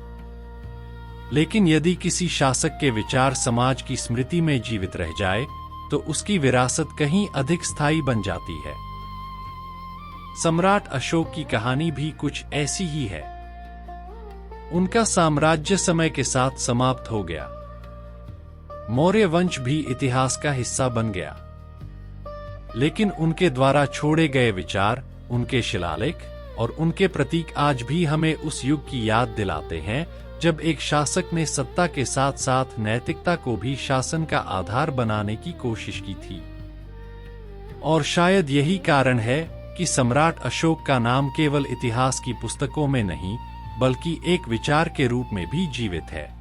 लेकिन यदि किसी शासक के विचार समाज की स्मृति में जीवित रह जाए, तो उसकी विरासत कहीं अधिक स्थायी बन जाती है। सम्राट अशोक की कहानी भी कुछ ऐसी ही है। उनका साम्राज्य समय के साथ समाप्त हो गया। मौर्य वंश भी इतिहास का हिस्सा बन गया। लेकिन उनके द्वारा छोड़े गए विचार, उनके शिलालेख और उनके प्रतीक आज भी हमें उस युग की याद दिलाते हैं जब एक शासक ने सत्ता के साथ साथ नैतिकता को भी शासन का आधार बनाने की कोशिश की थी। और शायद यही कारण है कि सम्राट अशोक का नाम केवल इतिहास की पुस्तकों में नहीं, बल्कि एक विचार के रूप में भी जीवित है।